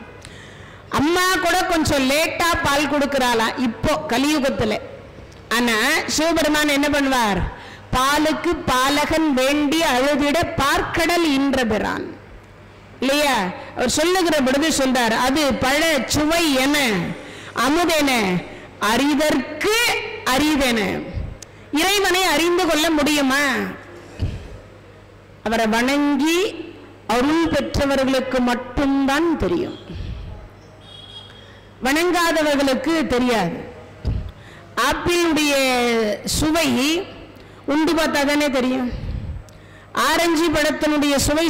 அம்மா கூட கொஞ்சம் லேட்டா பால் கொடுக்கிறாளாம் இப்போ கலியுகத்துல. ஆனா சிவபெருமான் என்ன பண்ணுவார்? பாலுக்கு பாலகன் வேண்டி அழுதிட பார்க்கடல் ஈன்ற பிரான் இல்லையா? அவர் சொல்லுகிற பொழுது சொல்றார், அது பழ சுவை என அமுதென அறிதற்கு அரிதென. இறைவனை அறிந்து கொள்ள முடியுமா? அவரை வணங்கி அருள் பெற்றவர்களுக்கு மட்டும்தான் தெரியும், வணங்காதவர்களுக்கு தெரியாது. ஆப்பிளுடைய சுவை உண்டு பார்த்தா தானே தெரியும். ஆரஞ்சு பழத்தினுடைய சுவை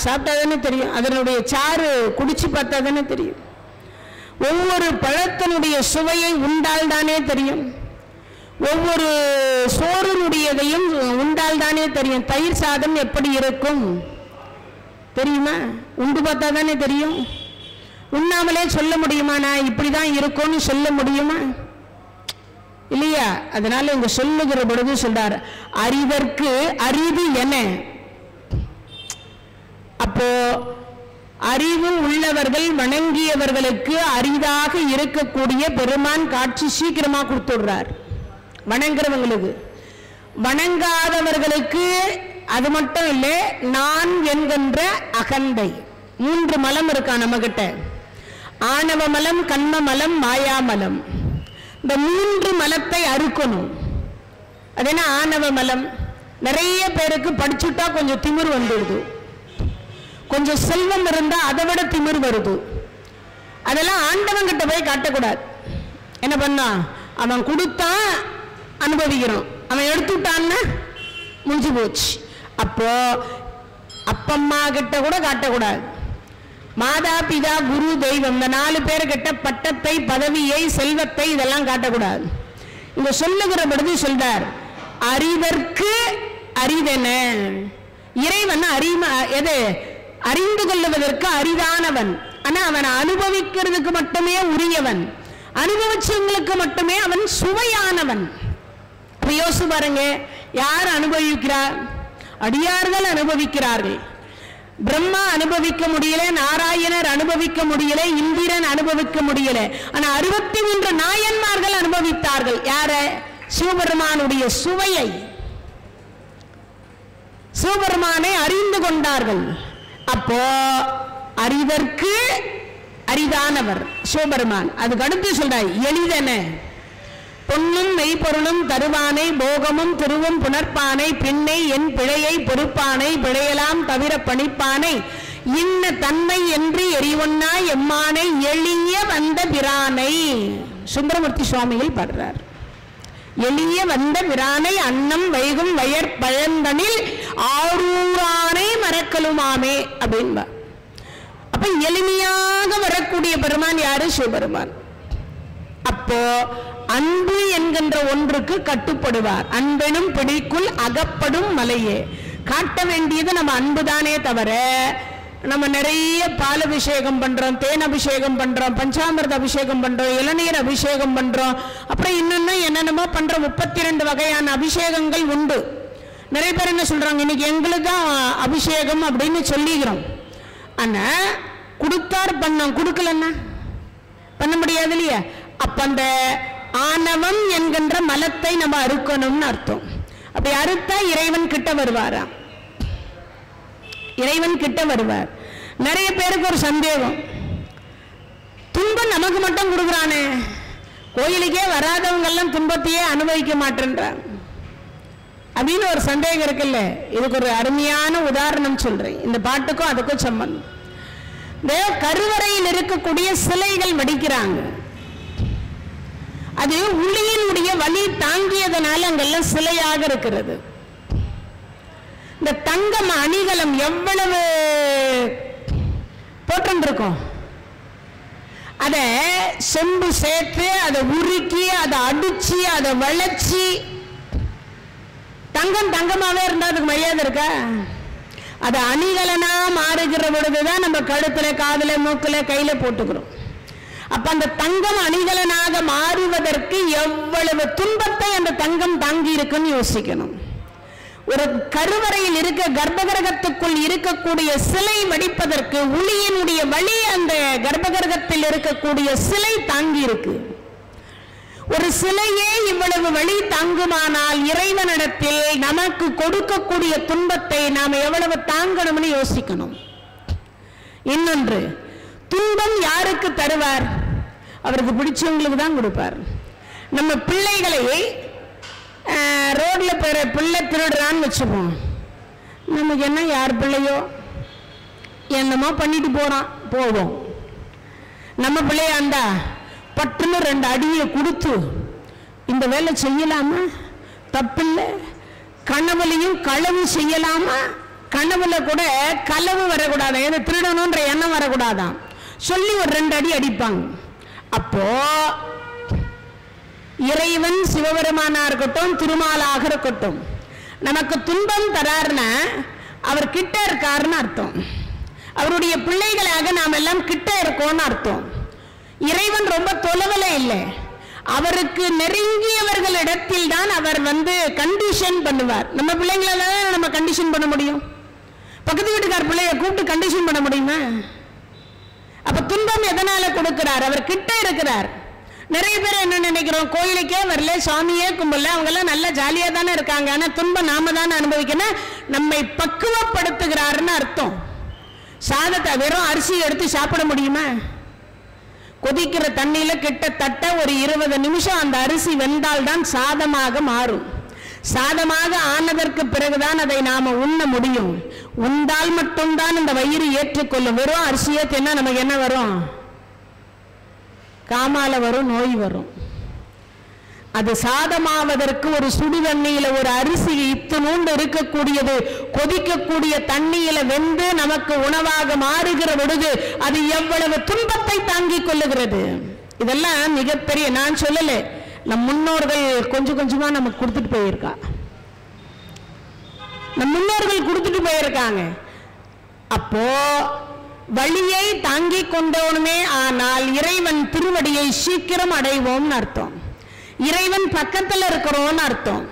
சாப்பிட்டா தானே தெரியும். அதனுடைய சாறு குடிச்சு பார்த்தா தானே தெரியும். ஒவ்வொரு பழத்தினுடைய சுவையை உண்டால் தானே தெரியும். ஒவ்வொரு சோறுனுடையதையும் உண்டால் தானே தெரியும். தயிர் சாதம் எப்படி இருக்கும் தெரியுமா? உண்டு பார்த்தா தானே தெரியும். உண்ணாமலே சொல்ல முடியுமா நான் இப்படிதான் இருக்கும்னு சொல்ல முடியுமா? இல்லையா? அதனால இங்க சொல்லுகிற பொழுது சொல்றார், அறிதற்கு அரிது என. அப்போ அறிவு உள்ளவர்கள் வணங்கியவர்களுக்கு அரிதாக இருக்கக்கூடிய பெருமான் காட்சி சீக்கிரமா கொடுத்துடுறார் வணங்குறவங்களுக்கு. வணங்காதவர்களுக்கு அது மட்டும் இல்லை, நான் என்கின்ற அகந்தை. 3 மலம் இருக்கா நம்ம கிட்ட. ஆணவ மலம், கண்ம மலம், மாயாமலம். இந்த 3 மலத்தை அறுக்கணும். அது என்ன ஆணவ மலம்? நிறைய பேருக்கு படிச்சுட்டா கொஞ்சம் திமிர் வந்துடுது, கொஞ்சம் செல்வம் இருந்தா அதை விட திமிர் வருது. அதெல்லாம் ஆண்டவன் கிட்ட போய் காட்டக்கூடாது. என்ன பண்ணா, அவன் கொடுத்தான் அனுபவிக்கிறோம், அவன் எடுத்துட்டான்னு முடிஞ்சு போச்சு. அப்போ அப்பம்மா கிட்ட கூட காட்டக்கூடாது. மாதா பிதா குரு தெய்வம் இந்த 4 பேர்கிட்ட பட்டத்தை, பதவியை, செல்வத்தை இதெல்லாம் காட்டக்கூடாது. இங்க சொல்லுகிற பொழுது சொல்றார், அறிதற்கு அரிதென. இறைவன் எது அறிந்து கொள்ளுவதற்கு அரிதானவன். ஆனா அவன் அனுபவிக்கிறதுக்கு மட்டுமே உரியவன், அனுபவிச்சவங்களுக்கு மட்டுமே அவன் சுவையானவன். யோசிச்சு பாருங்க, யார் அனுபவிக்கிறார்? அடியார்கள் அனுபவிக்கிறார்கள். பிரம்மா அனுபவிக்க முடியல, நாராயணர் அனுபவிக்க முடியல, இந்திரன் அனுபவிக்க முடியல. ஆனா 63 நாயன்மார்கள் அனுபவித்தார்கள். யார? சிவபெருமானுடைய சுவையை, சிவபெருமானை அறிந்து கொண்டார்கள். அப்போ அறிதற்கு அரிதானவர் சிவபெருமான். அதுக்கு அடுத்து சொல்றாய், எளிதென பொன்னும் மெய்ப்பொருளும் தருவானை, போகமும் திருவும் புணர்ப்பானை, பின்னை என் பிழையை பொறுப்பானை, பிழையலாம் தவிர பணிப்பானை, இன்ன தன்மை என்று எரிவொன்னா எம்மானை, எளிய வந்த பிரானை. சுந்தரமூர்த்தி சுவாமிகள் பாடுறார். எளிய வந்த பிரானை அன்னம் வைகும் வயற் பழந்தனில் ஆரூரானை மறக்கலுமாமே அப்படின்பா. அப்ப எளிமையாக வரக்கூடிய பெருமான் யாரு? சிவபெருமான். அப்போ அன்பு என்கின்ற ஒன்றுக்கு கட்டுப்படுவார். அன்பெனும் பிடிக்குள் அகப்படும் மலையே. காட்ட வேண்டியது நம்ம அன்புதானே தவிர, நம்ம நிறைய பால் அபிஷேகம் பண்றோம், தேன் அபிஷேகம் பண்றோம், பஞ்சாமிர்த அபிஷேகம் பண்றோம், இளநீர் அபிஷேகம் பண்றோம், அப்புறம் இன்னொன்னு என்னென்னமோ பண்ற 32 வகையான அபிஷேகங்கள் உண்டு. நிறைய பேர் என்ன சொல்றாங்க, இன்னைக்கு எங்களுக்கு தான் அபிஷேகம் அப்படின்னு சொல்லிக்கிறோம். ஆனா கொடுத்தார் பண்ணோம், கொடுக்கலன்னா பண்ண முடியாது இல்லையா? அப்ப அந்த ஆணவம் என்கின்ற மலத்தை நம்ம அறுக்கணும்னு அர்த்தம். அப்படி அறுத்தா இறைவன் கிட்ட வருவாரா? இறைவன் கிட்ட வருவார். நிறைய பேருக்கு ஒரு சந்தேகம், துன்பம் நமக்கு மட்டும் கொடுக்குறானே, கோயிலுக்கே வராதவங்க எல்லாம் துன்பத்தையே அனுபவிக்க மாட்டேன்றான் அப்படின்னு ஒரு சந்தேகம் இருக்குல்ல. இதுக்கு ஒரு அருமையான உதாரணம் சொல்றேன். இந்த பாட்டுக்கும் அதுக்கும் சம்பந்தம். இந்த கருவறையில் இருக்கக்கூடிய சிலைகள் வடிக்கிறாங்க. அது உளியினுடைய வலி தாங்கியதனால அங்கெல்லாம் சிலையாக இருக்கிறது. இந்த தங்கம் அணிகலம் எவ்வளவு போட்டிருக்கும், அதை செம்பு சேர்த்து, அதை உருக்கி, அதை அடிச்சு, அதை வளைச்சி, தங்கம் தங்கமாவே இருந்தா அதுக்கு மரியாதை இருக்கா? அது அணிகலனா மாறுகிற பொழுதுதான் நம்ம கழுத்துல, காதுல, மூக்குல, கையில போட்டுக்கிறோம். அப்ப அந்த தங்கம் அணிகலனாக மாறுவதற்கு எவ்வளவு துன்பத்தை அந்த தங்கம் தாங்கி இருக்குன்னு யோசிக்கணும். ஒரு கருவறையில் இருக்க கர்ப்பகிரகத்துக்குள் இருக்கக்கூடிய சிலை வடிப்பதற்கு உளியினுடைய வலி அந்த கர்ப்பகிரகத்தில் இருக்கக்கூடிய சிலை தாங்கி இருக்கு. ஒரு சிலையே இவ்வளவு வலி தாங்குமானால் இறைவனிடத்தில் நமக்கு கொடுக்கக்கூடிய துன்பத்தை நாம் எவ்வளவு தாங்கணும்னு யோசிக்கணும். இன்னொன்று, துன்பம் யாருக்கு தருவார்? அவருக்கு பிடிச்சவங்களுக்கு தான் கொடுப்பார். நம்ம பிள்ளைகளை ரோட்ல போற பிள்ளை திருடுறான்னு வச்சுப்போம், நமக்கு என்ன, யார் பிள்ளையோ என்னமோ பண்ணிட்டு போவோம். நம்ம பிள்ளையா இருந்தா பட்டுன்னு 2 அடியை கொடுத்து, இந்த வேலை செய்யலாமா, தப்பில்லை, கனவுலையும் களவு செய்யலாமா, கனவுல கூட களவு வரக்கூடாது, ஏதோ திருடணுன்ற எண்ணம் வரக்கூடாதான் சொல்லி ஒரு 2 அடி அடிப்பாங்க. அப்போ இறைவன் சிவபெருமானா இருக்கட்டும், திருமாலாக இருக்கட்டும், நமக்கு துன்பம் தராருன்னா அவர் கிட்ட இருக்காருன்னு அர்த்தம். அவருடைய பிள்ளைகளாக நாம் எல்லாம் கிட்ட இருக்கோம்னு அர்த்தம். இறைவன் ரொம்ப தொலைவில் இல்லை, அவருக்கு நெருங்கியவர்களிடத்தில் தான் அவர் கண்டிஷன் பண்ணுவார். நம்ம பிள்ளைங்களால நம்ம கண்டிஷன் பண்ண முடியும்? பக்கத்து வீட்டுக்கார பிள்ளைய கூப்பிட்டு கண்டிஷன் பண்ண முடியுமா? அப்ப துன்பம் எதனால கொடுக்கிறார்? அவர் கிட்ட இருக்கிறார். நிறைய பேர் என்ன நினைக்கிறோம், கோயிலுக்கே வரல, சாமியே கும்பல, அவங்க எல்லாம் நல்லா ஜாலியா தானே இருக்காங்க, ஆனா துன்பம் நாம தானே அனுபவிக்கணும். நம்மை பக்குவப்படுத்துகிறாருன்னு அர்த்தம். சாதத்தை வெறும் அரிசி எடுத்து சாப்பிட முடியுமா? கொதிக்கிற தண்ணியில கிட்டத்தட்ட ஒரு 20 நிமிஷம் அந்த அரிசி வெந்தால்தான் சாதமாக மாறும். சாதமாக ஆனதற்கு பிறகுதான் அதை நாம உண்ண முடியும். உண்டால் மட்டும்தான் இந்த வயிறு ஏற்றுக்கொள்ளும். வெறும் அரிசியை தின்னா நமக்கு என்ன வரும்? காமால வரும், நோய் வரும். அது சாதமாவதற்கு ஒரு சுடு தண்ணியில ஒரு அரிசி இத்துணூண்டு இருக்கக்கூடியது கொதிக்கக்கூடிய தண்ணியில வெந்து நமக்கு உணவாக மாறுகிற பொழுது அது எவ்வளவு துன்பத்தை தாங்கிக் கொள்ளுகிறது. இதெல்லாம் மிகப்பெரிய, நான் சொல்லல, நம் முன்னோர்கள் கொஞ்சம் கொஞ்சமா நமக்கு கொடுத்துட்டு போயிருக்கா. நம் முன்னோர்கள் கொடுத்துட்டு போயிருக்காங்க. அப்போ வழியை தாங்கிக் கொண்டோனுமே ஆனால் இறைவன் திருவடியை சீக்கிரம் அடைவோம்னு அர்த்தம். இறைவன் பக்கத்தில் இருக்கிறோம்னு அர்த்தம்.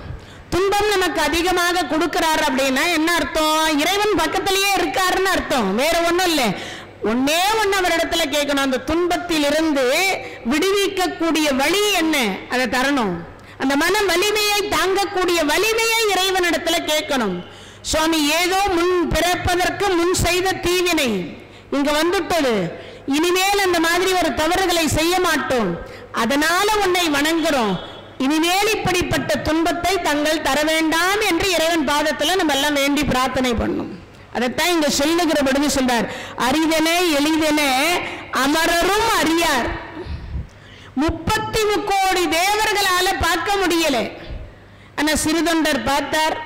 துன்பம் நமக்கு அதிகமாக கொடுக்கிறார் அப்படின்னா என்ன அர்த்தம்? இறைவன் பக்கத்திலேயே இருக்காருன்னு அர்த்தம். வேற ஒண்ணும் இல்லை. ஒன்னே ஒண்ணு அவரிடத்துல கேட்கணும், அந்த துன்பத்தில் இருந்து விடுவிக்கக்கூடிய வழி என்ன, அதை தரணும். அந்த மன வலிமையை தாங்கக்கூடிய வலிமையை இறைவனிடத்துல கேட்கணும். சுவாமி, ஏதோ முன் பிறப்பதற்கு முன் செய்த தீவினை இங்க வந்துட்டது, இனிமேல் அந்த மாதிரி ஒரு தவறுகளை செய்ய மாட்டோம், அதனால உன்னை வணங்குறோம், இனிமேல் இப்படிப்பட்ட துன்பத்தை தங்கள் தர வேண்டாம் என்று இறைவன் பாதத்துல நம்ம எல்லாம் வேண்டி பிரார்த்தனை பண்ணும். அதைத்தான் இங்க சொல்லுகிற பொழுது சொல்றார், அரிதென எளிதென அமரரும் அறியார். 33 கோடி தேவர்களால பார்க்க முடியல, ஆனா சிறுதொண்டர் பார்த்தார்,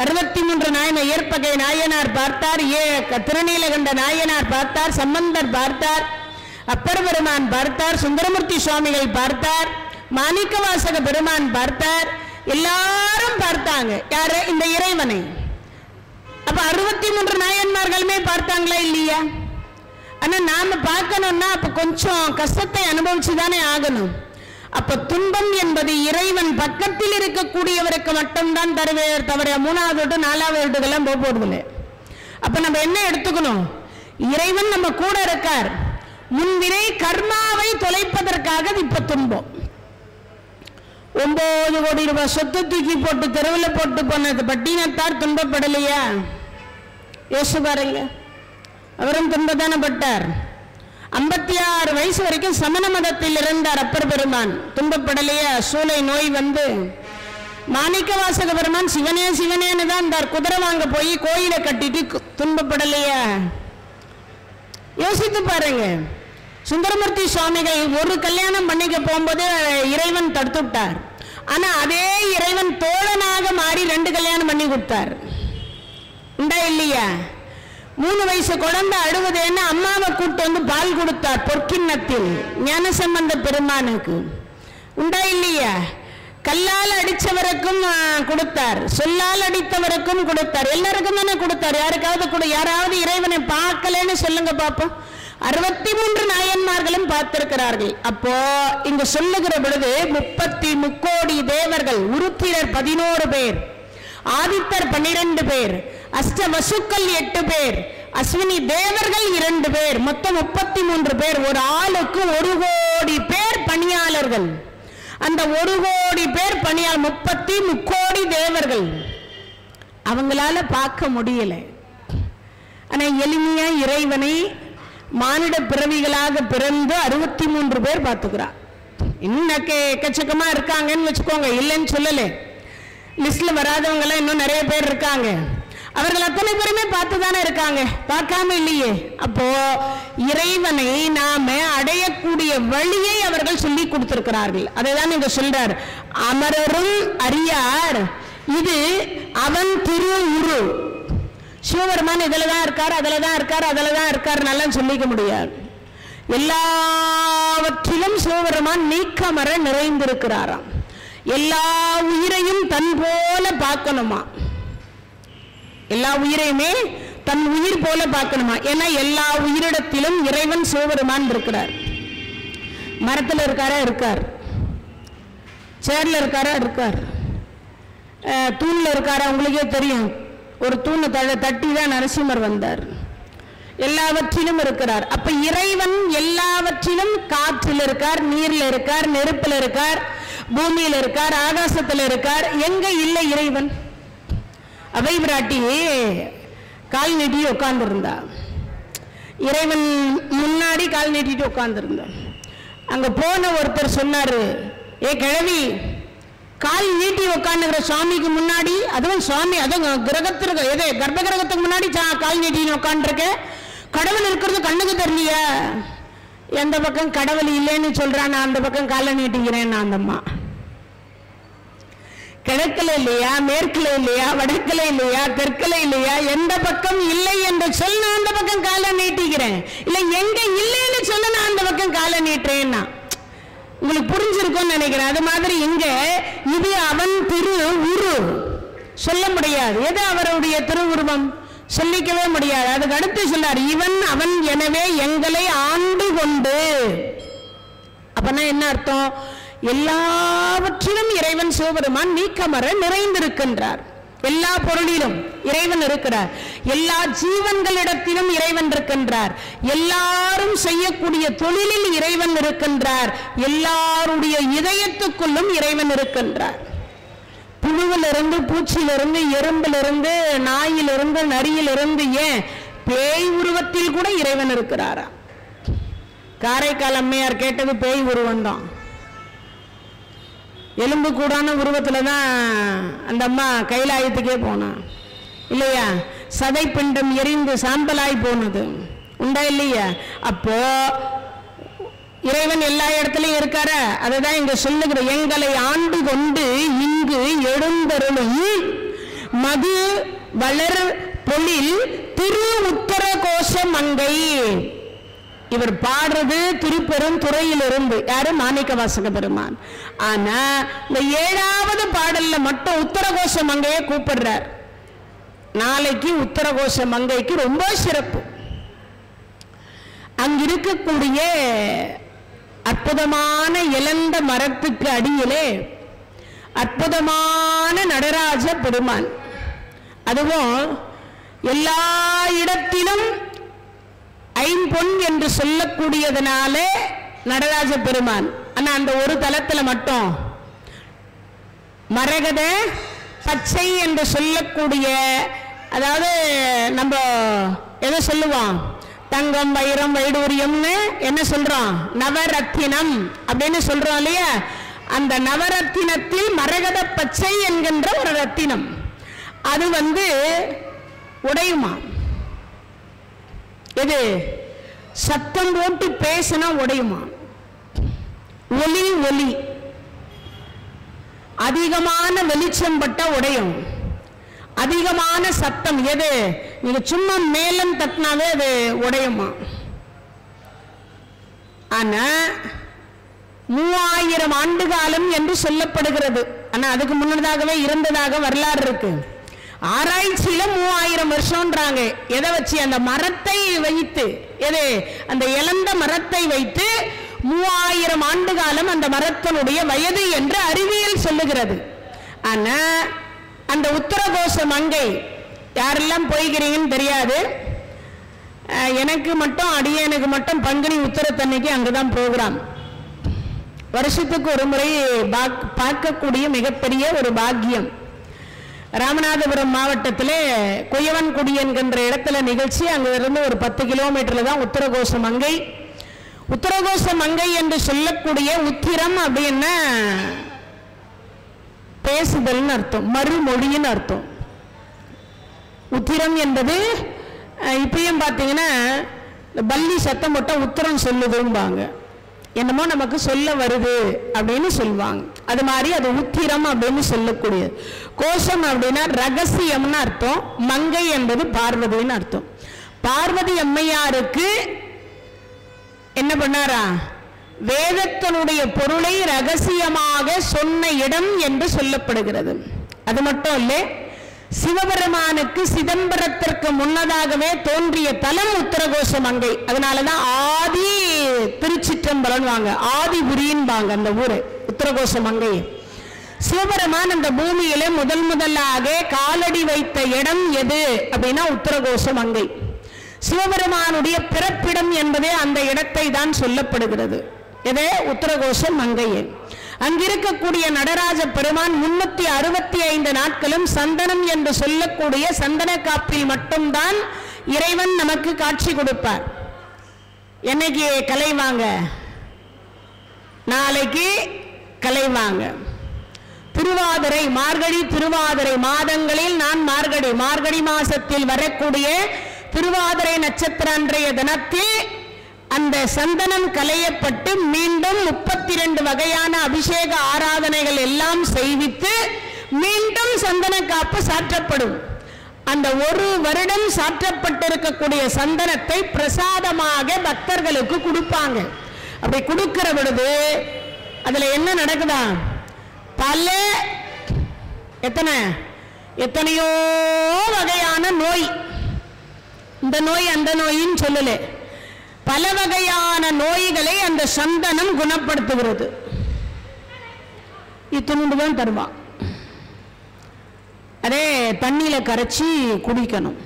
63 ஏற்பகை நாயனார் பார்த்தார், திருநீலகண்ட நாயனார் பார்த்தார், சம்பந்தர் பார்த்தார், அப்பர் பெருமான் பார்த்தார், சுந்தரமூர்த்தி சுவாமிகள் பார்த்தார், மாணிக்கவாசக பெருமான் பார்த்தார், எல்லாரும் பார்த்தாங்க. யாரு? இந்த இறைவனை. அப்ப 63 நாயன்மார்களுமே பார்த்தாங்களா இல்லையா? ஆனா நாம பார்க்கணும்னா அப்ப கொஞ்சம் கஷ்டத்தை அனுபவிச்சுதானே ஆகணும். அப்ப துன்பம் என்பது இறைவன் பக்கத்தில் இருக்கக்கூடியவருக்கு மட்டும்தான் தருவேர், தவிர 3வது வீடு 4வது வீட்டுக்கெல்லாம் போக போறதில்லை. அப்ப நம்ம என்ன எடுத்துக்கணும்? இறைவன் நம்ம கூட இருக்கார். முன்வினை கர்மாவை தொலைப்பதற்காக இப்ப துன்பம். 9 கோடி ரூபாய் சொத்து தூக்கி போட்டு தெருவில் போட்டு போனது பட்டினத்தார் துன்பப்படலையா? யோசிச்சு பாருங்க. அவரும் துன்பதான பட்டார். 56 வயசு வரைக்கும் சமண மதத்தில் இருந்தார் அப்பர் பெருமான், துன்பப்படலையா? சூளை நோய் வந்து மாணிக்கவாசக பெருமான் சிவனே சிவனேன்னு தான் இருந்தார். குதிரை வாங்க போய் கோயிலை கட்டிட்டு துன்பப்படலையா? யோசித்து பாருங்க. சுந்தரமூர்த்தி சுவாமிகள் ஒரு கல்யாணம் பண்ணிக்க போகும்போது இறைவன் தடுத்து விட்டார். ஆனா அதே இறைவன் தோழனாக மாறி 2 கல்யாணம் பண்ணி கொடுத்தார். உண்டா இல்லையா? 3 வயசு குழந்தை அழுவதேன்னு அம்மாவை கூட்டு வந்து பால் கொடுத்தார் பொற்கிண்ணத்தில் ஞானசம்பந்த பெருமானுக்கு. உண்டா இல்லையா? கல்லால் அடித்தவருக்கும் கொடுத்தார், சொல்லால் அடித்தவருக்கும் கொடுத்தார், எல்லாருக்கும் தானே கொடுத்தார். யாராவது இறைவனை பார்க்கலன்னு சொல்லுங்க பாப்போம். 63 நாயன்மார்களும் பார்த்திருக்கிறார்கள். அப்போ இங்க சொல்லுகிற பொழுது 33 கோடி தேவர்கள், உருத்திரர் 11 பேர், ஆதித்தர் 12 பேர், அஷ்ட வசுக்கள் 8 பேர், அஸ்வினி தேவர்கள் 2 பேர், மொத்தம் 33 பேர். ஒரு ஆளுக்கு 1 கோடி பேர் பணியாளர்கள். அந்த 1 கோடி பேர் பணியாளர், 33 கோடி தேவர்கள். அவங்களால பார்க்க முடியல. ஆனா எளிமையா இறைவனை மானிட பிறவிகளாக பிறந்து 63 பேர் பார்த்துக்கிறார். இன்னும் எக்கச்சக்கமா இருக்காங்கன்னு வச்சுக்கோங்க, இல்லைன்னு சொல்லல. லிஸ்ட்ல வராதவங்க எல்லாம் இன்னும் நிறைய பேர் இருக்காங்க. அவர்கள் அத்தனை பேருமே பார்த்துதானே இருக்காங்க, பார்க்காம இல்லையே. அப்போ இறைவனை நாம அடையக்கூடிய வழியை அவர்கள் சொல்லி கொடுத்திருக்கிறார்கள். அதைதான் இங்க சொல்றார், அமரரும் அறியார் இது அவன் திரு உரு. சிவபெருமான் இதுலதான் இருக்காரு, அதுலதான் இருக்காரு, அதுலதான் இருக்காரு நல்லா சொல்லிக்க முடியாது. எல்லாவற்றிலும் சிவபெருமான் நீக்கமர நிறைந்திருக்கிறாராம். எல்லா உயிரையும் தன் போல பார்க்கணுமா, எல்லா உயிரையுமே தன் உயிர் போல பார்க்கணுமா. ஏன்னா எல்லா உயிரிடத்திலும் இறைவன் சிவபெருமான் இருக்கிறார். மரத்தில் இருக்காரா? இருக்கார். சேர்ல இருக்காரா? இருக்கார். தூண்ல இருக்காரா? உங்களுக்கே தெரியும், ஒரு தூணை தட்டி தான் நரசிம்மர் வந்தார். எல்லாவற்றிலும் இருக்கிறார். அப்ப இறைவன் எல்லாவற்றிலும் காற்றில் இருக்கார், நீர்ல இருக்கார், நெருப்பில் இருக்கார், பூமியில் இருக்கார், ஆகாசத்தில் இருக்கார். எங்க இல்லை இறைவன்? அவை பிராட்டி கால் நீட்டி உட்கார்ந்து இருந்தா, இறைவன் முன்னாடி கால் நீட்டிட்டு உட்கார்ந்து இருந்தா. அங்க போன ஒருத்தர் சொன்னாரு, ஏ கிழவி, கால் நீட்டி உட்காந்துக்கிற சுவாமிக்கு முன்னாடி, அதுவும் சுவாமி அதுவும் கிரகத்திற்கு எது கர்ப்ப கிரகத்துக்கு முன்னாடி கால் நீட்டின்னு உட்காந்துருக்க, கடவுள் இருக்கிறது கண்ணுக்கு தெரியலையா? எந்த பக்கம் கடவுள் இல்லைன்னு சொல்றான், நான் அந்த பக்கம் காலை நீட்டிக்கிறேன். நான் அந்த அம்மா கிழக்குல இல்லையா, மேற்குல இல்லையா, வடக்குல இல்லையா, தெற்குல இல்லையா, எந்த பக்கம் இல்லை என்று சொல்ல நான் அந்த பக்கம் காலை நீட்டிக்கிறேன். இல்ல எங்க இல்லைன்னு சொல்ல நான் அந்த பக்கம் காலை நீட்டுறேன்னா உங்களுக்கு புரிஞ்சிருக்கும்னு நினைக்கிறேன். அது மாதிரி இங்க இது அவன் திரு உரு சொல்ல முடியாது. எது அவருடைய திருவுருவம் சொல்லிக்கவே முடியாது. அதுக்கு அடுத்து சொன்னார், இவன் அவன் எனவே எங்களை ஆண்டு கொண்டு. அப்பனா என்ன அர்த்தம்? எல்லாவற்றிலும் இறைவன் சிவபெருமான் நீக்கமர நிறைந்திருக்கின்றார். எல்லா பொருளிலும் இறைவன் இருக்கிறார். எல்லா ஜீவன்களிடத்திலும் இறைவன் இருக்கின்றார். எல்லாரும் செய்யக்கூடிய தொழிலில் இறைவன் இருக்கின்றார். எல்லாருடைய இதயத்துக்குள்ளும் இறைவன் இருக்கின்றார். புழுவிலிருந்து, பூச்சியிலிருந்து, எறும்பிலிருந்து, நாயிலிருந்து, நரியிலிருந்து, ஏன் பேய் உருவத்தில் கூட இறைவன் இருக்கிறாரா? காரைக்கால் அம்மையார் கேட்டது பேய் உருவம் தான். எலும்பு கூடான உருவத்துல தான் அந்த அம்மா கைலாயத்துக்கே போனான் இல்லையா? சதை பிண்டம் எரிந்து சாம்பலாய் போனது உண்டா இல்லையா? அப்போ இறைவன் எல்லா இடத்துலயும் இருக்கார. அதுதான் இங்க சொல்லுகிற, எங்களை ஆண்டு கொண்டு இங்கு எழுந்தருளும் மது வளர் பொழில் திரு உத்தர கோஷ மங்கை. இவர் பாடுறது திருப்பெரும் துறையிலிருந்து. யாரு? மாணிக்க வாசக பெருமான். ஆனா இந்த 7வது பாடல்ல மட்டும் உத்தரகோஷ மங்கையை கூப்பிடுறார். நாளைக்கு உத்தரகோஷ மங்கைக்கு ரொம்ப சிறப்பு. அங்கிருக்கக்கூடிய அற்புதமான இளந்த மரத்துக்கு அடியிலே அற்புதமான நடராஜ பெருமான். அதுவும் எல்லா இடத்திலும் ஐம்பொன் என்று சொல்லக்கூடியதனால நடராஜ பெருமான். ஆனா அந்த ஒரு தலத்துல மட்டும் மரகத பச்சை என்று சொல்லக்கூடிய, அதாவது நம்ம எதை சொல்லுவோம், தங்கம் வைரம் வைடூரியம்னு என்ன சொல்றோம், நவரத்தினம் அப்படின்னு சொல்றோம் இல்லையா? அந்த நவரத்தினத்தில் மரகத பச்சை என்கின்ற ஒரு ரத்தினம், அது உடையுமா? எது சத்தம் போட்டு பேசினா உடையுமா? ஒலி ஒலி அதிகமான வெளிச்சம் பட்ட உடையும். அதிகமான சத்தம் எது, நீங்க சும்மா மேலம் தட்டினாவே அது உடையுமா? ஆனா 3000 ஆண்டு காலம் என்று சொல்லப்படுகிறது. ஆனா அதுக்கு முன்னதாகவே இருந்ததாக வரலாறு இருக்கு. ஆராய்ச்சியில 3000 வருஷம்ன்றாங்க. எதை வச்சு? அந்த மரத்தை வைத்து, எது அந்த இழந்த மரத்தை வைத்து 3000 ஆண்டு காலம் அந்த மரத்தினுடைய வயது என்று அறிவியல் சொல்லுகிறது. ஆனா அந்த உத்தரகோஷ மங்கை யாரெல்லாம் போய்கிறீங்கன்னு தெரியாது. எனக்கு மட்டும் அடியனுக்கு மட்டும் பங்குனி உத்தரத்தன்னைக்கு அங்குதான் ப்ரோக்ராம். வருஷத்துக்கு ஒரு முறை பார்க்கக்கூடிய மிகப்பெரிய ஒரு பாக்கியம். ராமநாதபுரம் மாவட்டத்திலே குயவன்குடி என்கின்ற இடத்துல நிகழ்ச்சி. அங்கிருந்து ஒரு 10 கிலோமீட்டர்ல தான் உத்தரகோஷ மங்கை. உத்தரகோஷ மங்கை என்று சொல்லக்கூடிய உத்திரம் அப்படின்னா பேசுதல்னு அர்த்தம், மறுமொழின்னு அர்த்தம். உத்திரம் என்பது இப்பயும் பார்த்தீங்கன்னா பல்லி சத்தம் போட்ட உத்தரம் சொல்லுதும்பாங்க. என்னமோ நமக்கு சொல்ல வருது அப்படின்னு சொல்லுவாங்க. அது மாதிரி அது உத்திரம் அப்படின்னு சொல்லக்கூடியது. கோஷம் அப்படின்னா ரகசியம்னு அர்த்தம். மங்கை என்பது பார்வதின்னு அர்த்தம். பார்வதி அம்மையாருக்கு என்ன பண்ணாரா? வேதத்தினுடைய பொருளை ரகசியமாக சொன்ன இடம் என்று சொல்லப்படுகிறது. அது மட்டும் இல்லை, சிவபெருமானுக்கு சிதம்பரத்திற்கு முன்னதாகவே தோன்றிய தலம் உத்தரகோஷ மங்கை. அதனாலதான் ஆதி திருச்சிற்றம்பலம் வாங்க, ஆதிபுரின்னு அந்த ஊரு உத்தரகோஷ மங்கை. சிவபெருமான் அந்த பூமியில முதலாக காலடி வைத்த இடம் எது அப்படின்னா உத்தரகோஷ மங்கை. சிவபெருமானுடைய பிறப்பிடம் என்பதே அந்த இடத்தை தான் சொல்லப்படுகிறது. இதே உத்தரகோஷ மங்கையே. அங்கிருக்கக்கூடிய நடராஜ பெருமான் 365 நாட்களும் சந்தனம் என்று சொல்லக்கூடிய சந்தன காப்பில் மட்டும்தான் இறைவன் நமக்கு காட்சி கொடுப்பார். என்னைக்கு கலைவாங்க, நாளைக்கு கலைவாங்க. திருவாதிரை, மார்கழி திருவாதிரை மாதங்களில் நான் மார்கழி மாசத்தில் வரக்கூடிய திருவாதிரை நட்சத்திர அன்றைய தினத்தில் அந்த சந்தனம் கலையப்பட்டு மீண்டும் 32 வகையான அபிஷேக ஆராதனைகள் எல்லாம் செய்வித்து மீண்டும் சந்தன காப்பு சாற்றப்படும். அந்த ஒரு வருடம் சாற்றப்பட்டிருக்கக்கூடிய சந்தனத்தை பிரசாதமாக பக்தர்களுக்கு கொடுப்பாங்க. அப்படி கொடுக்கிற பொழுது அதுல என்ன நடக்குதா, பல எத்தனையோ வகையான நோய், இந்த நோய் அந்த நோயின்னு சொல்லல, பல வகையான நோய்களை அந்த சந்தனம் குணப்படுத்துகிறது. இத்துணுதான் தருவான். அதே தண்ணியில கரைச்சி குடிக்கணும்,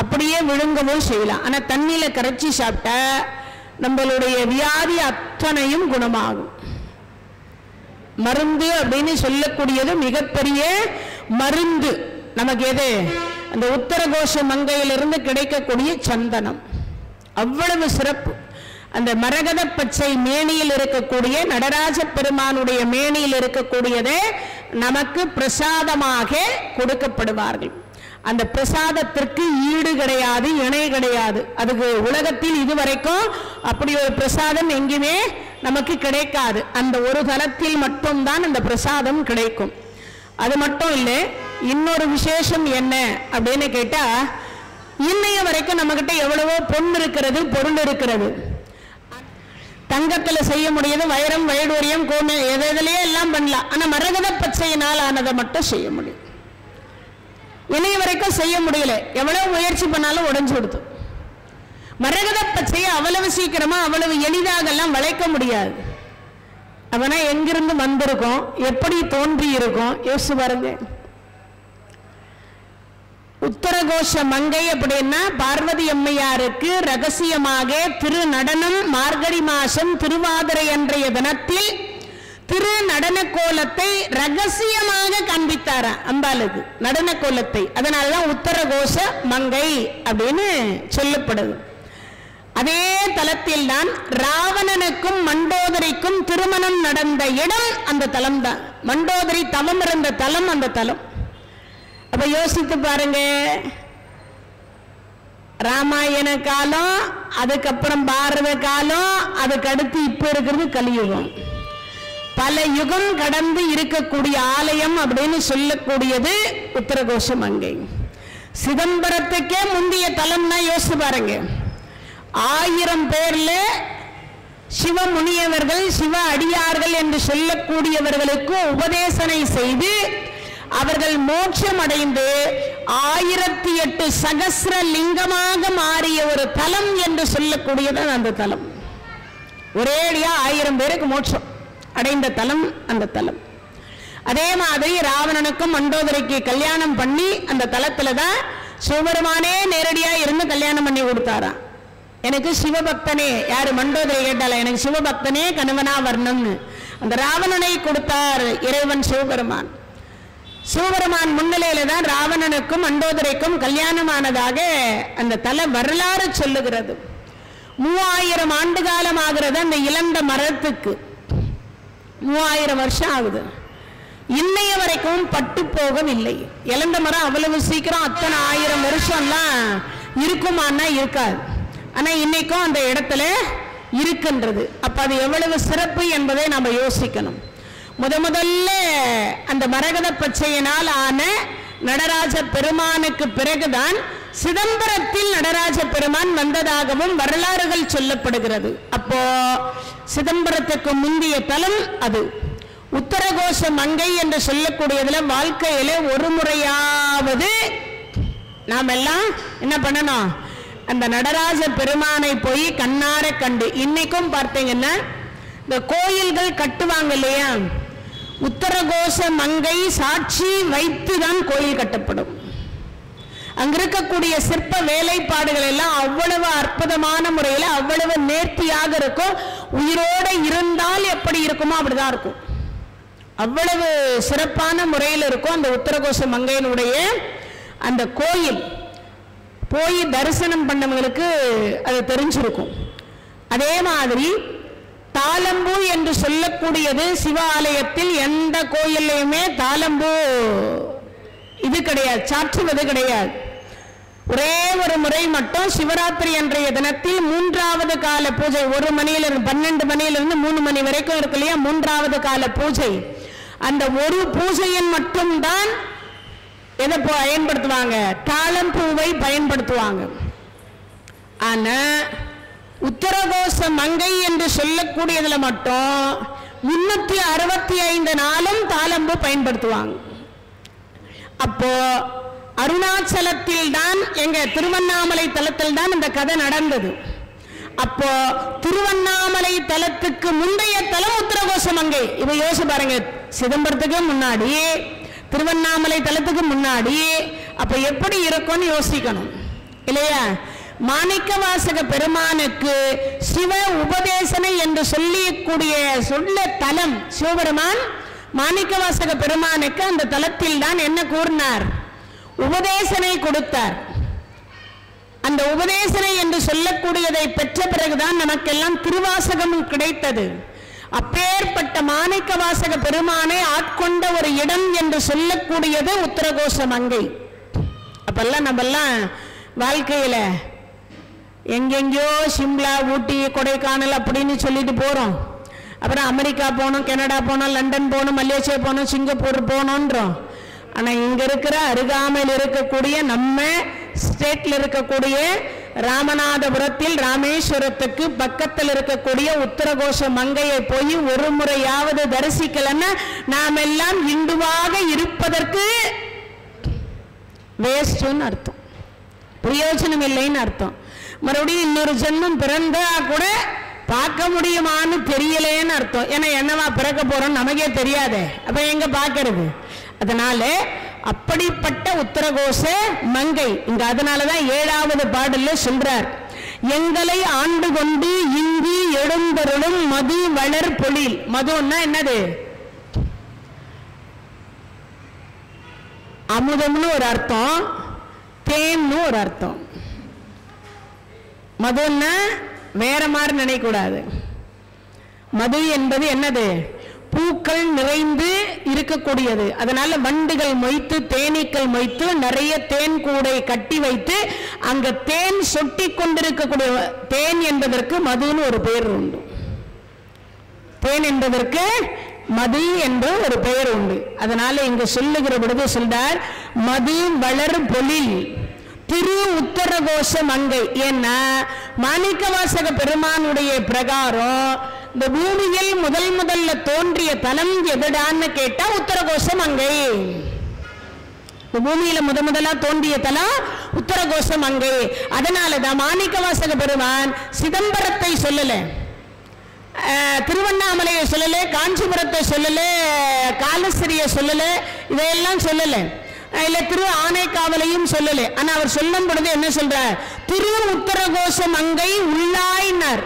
அப்படியே விழுங்கவும் செய்யலாம். ஆனா தண்ணியில கரைச்சி சாப்பிட்டா நம்மளுடைய வியாதி அத்தனையும் குணமாகும். மருந்து அப்படின்னு சொல்லக்கூடியது மிகப்பெரிய மருந்து. நமக்கு எது? அந்த உத்தரகோஷ மங்கையிலிருந்து கிடைக்கக்கூடிய சந்தனம் அவ்வளவு சிறப்பு. அந்த மரகத பச்சை மேனியில் இருக்கக்கூடிய நடராஜ பெருமானுடைய மேனியில் இருக்கக்கூடியதே நமக்கு பிரசாதமாக கொடுக்கப்படுவார்கள். அந்த பிரசாதத்திற்கு ஈடு கிடையாது, இணை கிடையாது. அதுக்கு உலகத்தில் இதுவரைக்கும் அப்படி ஒரு பிரசாதம் எங்குமே நமக்கு கிடைக்காது. அந்த ஒரு தலத்தில் மட்டும்தான் அந்த பிரசாதம் கிடைக்கும். அது மட்டும் இல்லை, இன்னொரு விசேஷம் என்ன அப்படின்னு கேட்டா, இன்னைய வரைக்கும் நம்ம கிட்ட எவ்வளவோ பொண்ணு இருக்கிறது, பொருள் இருக்கிறது. தங்கத்துல செய்ய முடியாது, வைரம் வைடூரியம் கோமை எதிலேயே எல்லாம் பண்ணலாம். ஆனா மரகத பச்சையினால் ஆனதை மட்டும் செய்ய முடியும். இணைய வரைக்கும் செய்ய முடியல, எவ்வளவு முயற்சி பண்ணாலும் உடைஞ்சு கொடுத்து. மரகத பச்சையை அவ்வளவு சீக்கிரமா அவ்வளவு எளிதாக எல்லாம் வளைக்க முடியாது. அவனா எங்கிருந்து வந்திருக்கும், எப்படி தோன்றி இருக்கும் யோசிச்சு பாருங்க. உத்தரகோஷ மங்கை அப்படின்னா பார்வதி அம்மையாருக்கு ரகசியமாக திரு நடனம் மார்கழி மாசம் திருவாதிரை அன்றைய தினத்தில் திரு நடன கோலத்தை ரகசியமாக காண்பித்தாரா அம்பாளுக்கு நடன கோலத்தை. அதனாலதான் உத்தரகோஷ மங்கை அப்படின்னு சொல்லப்படுது. அதே தலத்தில் தான் ராவணனுக்கும் மண்டோதரிக்கும் திருமணம் நடந்த இடம் அந்த தலம் தான். மண்டோதரி தவம் இருந்த தலம் அந்த தலம். அப்ப யோசித்து பாருங்க, ராமாயண காலம், அதுக்கப்புறம் பாரத காலம், அதுக்கு அடுத்து இப்ப இருக்கிறது கலியுகம். பல யுகம் கடந்து இருக்கக்கூடிய ஆலயம் அப்படின்னு சொல்லக்கூடியது உத்தரகோஷ மங்கை. சிதம்பரத்துக்கே முந்தைய தலம்னா யோசிச்சு பாருங்க. 1000 பேர்ல சிவமுனியவர்கள், சிவ அடியார்கள் என்று சொல்லக்கூடியவர்களுக்கு உபதேசனை செய்து அவர்கள் மோட்சம் அடைந்து 1008 சகஸ்ர லிங்கமாக மாறிய ஒரு தலம் என்று சொல்லக்கூடியது அந்த தலம். ஒரேடியா 1000 பேருக்கு மோட்சம் அடைந்த தலம் அந்த தலம். அதே மாதிரி ராவணனுக்கும் மண்டோதரிக்கு கல்யாணம் பண்ணி அந்த தலத்துல தான் சிவபெருமானே நேரடியா இருந்து கல்யாணம் பண்ணி கொடுத்தாராம். எனக்கு சிவபக்தனே, யாரு மண்டோதரி கேட்டால, எனக்கு சிவபக்தனே கணவனா வரணும்னு அந்த ராவணனை கொடுத்தார் இறைவன் சிவபெருமான். சிவபெருமான் முன்னிலையில தான் ராவணனுக்கும் மண்டோதரிக்கும் கல்யாணமானதாக அந்த தல வரலாறு சொல்லுகிறது. 3000 ஆண்டு காலம் ஆகிறது அந்த இழந்த மரத்துக்கு. 3000 வருஷம் ஆகுது. இன்னைய வரைக்கும் பட்டு போகவில்லை. இழந்த மரம் அவ்வளவு சீக்கிரம் அத்தனை 1000 வருஷம்லாம் இருக்குமான்னா இருக்காது. ஆனா இன்னைக்கும் அந்த இடத்துல இருக்கின்றது. அப்ப அது எவ்வளவு சிறப்பு என்பதை நாம யோசிக்கணும். முதல்ல அந்த மரகத பச்சையினால் ஆன நடராஜ பெருமானுக்கு பிறகுதான் சிதம்பரத்தில் நடராஜ பெருமான் வந்ததாகவும் வரலாறுகள் சொல்லப்படுகிறது. அப்போ சிதம்பரத்துக்கு முந்தைய தலம் அது. உத்தரகோஷ மங்கை என்று சொல்லக்கூடியதுல வாழ்க்கையில ஒரு முறையாவது நாம் எல்லாம் என்ன பண்ணணும், அந்த நடராஜ பெருமானை போய் கண்ணார கண்டு. இன்னைக்கும் பார்த்தீங்கன்னா இந்த கோயில்கள் கட்டுவாங்க இல்லையா, உத்தரகோஷ மங்கை சாட்சி வைத்து தான் கோயில் கட்டப்படும். அங்க இருக்கக்கூடிய சிற்ப வேலைப்பாடுகள் எல்லாம் அவ்வளவு அற்புதமான முறையில் அவ்வளவு நேர்த்தியாக இருக்கும். உயிரோட இருந்தால் எப்படி இருக்குமோ அப்படிதான் இருக்கும். அவ்வளவு சிறப்பான முறையில் இருக்கும் அந்த உத்தரகோச மங்கையினுடைய அந்த கோயில். போய் தரிசனம் பண்ணவங்களுக்கு அது தெரிஞ்சிருக்கும். அதே மாதிரி தாளம்பூ என்று சொல்லக்கூடியது சிவாலயத்தில் எந்த கோயிலையுமே தாளம்பூ இது கிடையாது, சாற்றுவது கிடையாது. ஒரே ஒரு முறை மட்டும் சிவராத்திரி அன்றைய தினத்தில் 3வது கால பூஜை 1 மணியிலிருந்து 12 மணியிலிருந்து 3 மணி வரைக்கும் இருக்கு இல்லையா, 3வது கால பூஜை. அந்த ஒரு பூஜையின் மட்டும்தான் எதை பயன்படுத்துவாங்க, தாளம்பூவை பயன்படுத்துவாங்க. ஆனா உத்தரகோச மங்கை என்று சொல்லக்கூடியதுல மட்டும் 365 நாளும் தாளம்பூ பயன்படுத்துவாங்க. அப்போ அருணாச்சலத்தில் தான், எங்க திருவண்ணாமலை தலத்தில் தான் இந்த கதை நடந்தது. அப்போ திருவண்ணாமலை தலத்துக்கு முந்தைய தலம் உத்தரகோச மங்கை. இவ யோசிச்சு பாருங்க, சிதம்பரத்துக்கு முன்னாடி திருவண்ணாமலை தலத்துக்கு முன்னாடி அப்ப எப்படி இருக்கும்னு யோசிக்கணும் இல்லையா. மாணிக்கவாசக பெருமானுக்கு சிவ உபதேசனை என்று சொல்லக்கூடிய சொல்ல தலம் சிவபெருமான் மாணிக்கவாசக பெருமானுக்கு அந்த தலத்தில் தான் என்ன கூறினார், உபதேசனை கொடுத்தார். அந்த உபதேசனை என்று சொல்லக்கூடியதை பெற்ற பிறகுதான் நமக்கெல்லாம் திருவாசகம் கிடைத்தது. அப்பேற்பட்ட மாணிக்கவாசக பெருமானை ஆட்கொண்ட ஒரு இடம் என்று சொல்லக்கூடியது உத்தரகோச மங்கை. அப்பெல்லாம் நம்மெல்லாம் வாழ்க்கையில எங்கெங்கயோ சிம்லா, ஊட்டி, கொடைக்கானல் அப்படின்னு சொல்லிட்டு போறோம். அப்புறம் அமெரிக்கா போகணும், கனடா போகணும், லண்டன் போகணும், மலேசியா போகணும், சிங்கப்பூர் போகணுன்றோம். ஆனா இங்க இருக்கிற அருகாமையில் இருக்கக்கூடிய நம்ம ஸ்டேட்ல இருக்கக்கூடிய ராமநாதபுரத்தில் ராமேஸ்வரத்துக்கு பக்கத்தில் இருக்கக்கூடிய உத்தரகோச மங்கையை போய் ஒரு முறையாவது தரிசிக்கலன்னா நாம் எல்லாம் இந்துவாக இருப்பதற்கு வேஸ்ட்னு அர்த்தம், பிரயோஜனம் இல்லைன்னு அர்த்தம். மறுபடியும் இன்னொரு ஜென்மம் பிறந்தா கூட பார்க்க முடியுமான்னு தெரியலேன்னு அர்த்தம். ஏன்னா என்னவா பிறக்க போறோம் நமக்கே தெரியாதே, அப்ப எங்க பார்க்கறது. அதனால அப்படிப்பட்ட உத்தரகோச மங்கை இங்க, அதனாலதான் 7வது பாடல்ல சொல்றார், எங்களை ஆண்டு கொண்டு இங்கு எழுந்தருளும் மது வளர் பொழில். மதுன்னா என்னது, அமுதம்னு ஒரு அர்த்தம், தேன்னு ஒரு அர்த்தம். மதுன்னா வேற மாதிரி நினைக்கூடாது. மது என்பது என்னது, பூக்கள் நிறைந்து இருக்கக்கூடியது. அதனால வண்டுகள் மொய்த்து தேனீக்கள் மொய்த்து நிறைய தேன் கூடை கட்டி வைத்து அங்க தேன் சொட்டி கொண்டிருக்கக்கூடிய தேன் என்பதற்கு மதுன்னு ஒரு பெயர் உண்டு. தேன் என்பதற்கு மது என்று ஒரு பெயர் உண்டு. அதனால இங்க சொல்லுகிற பொழுது சொல்றார், மது வளர் பொழில் திரு உத்தரகோச மங்கை. ஏன்னா மாணிக்கவாசக பெருமானுடைய பிரகாரம் இந்த பூமியில் முதல்ல தோன்றிய தலம் எதுடான்னு கேட்டா உத்தரகோச மங்கை. இந்த பூமியில முதலா தோன்றிய தலம் உத்தரகோச மங்கை. அதனாலதான் மாணிக்கவாசக பெருமான் சிதம்பரத்தை சொல்லல, திருவண்ணாமலையை சொல்லல, காஞ்சிபுரத்தை சொல்லல, காலஸ்திரியை சொல்லல, இதையெல்லாம் சொல்லல, இல்ல திரு ஆனைக்காவலையும் சொல்லல. ஆனா அவர் சொல்லும் பொழுது என்ன சொல்ற, திரு உத்தரகோச மங்கை உள்ளாயினார்.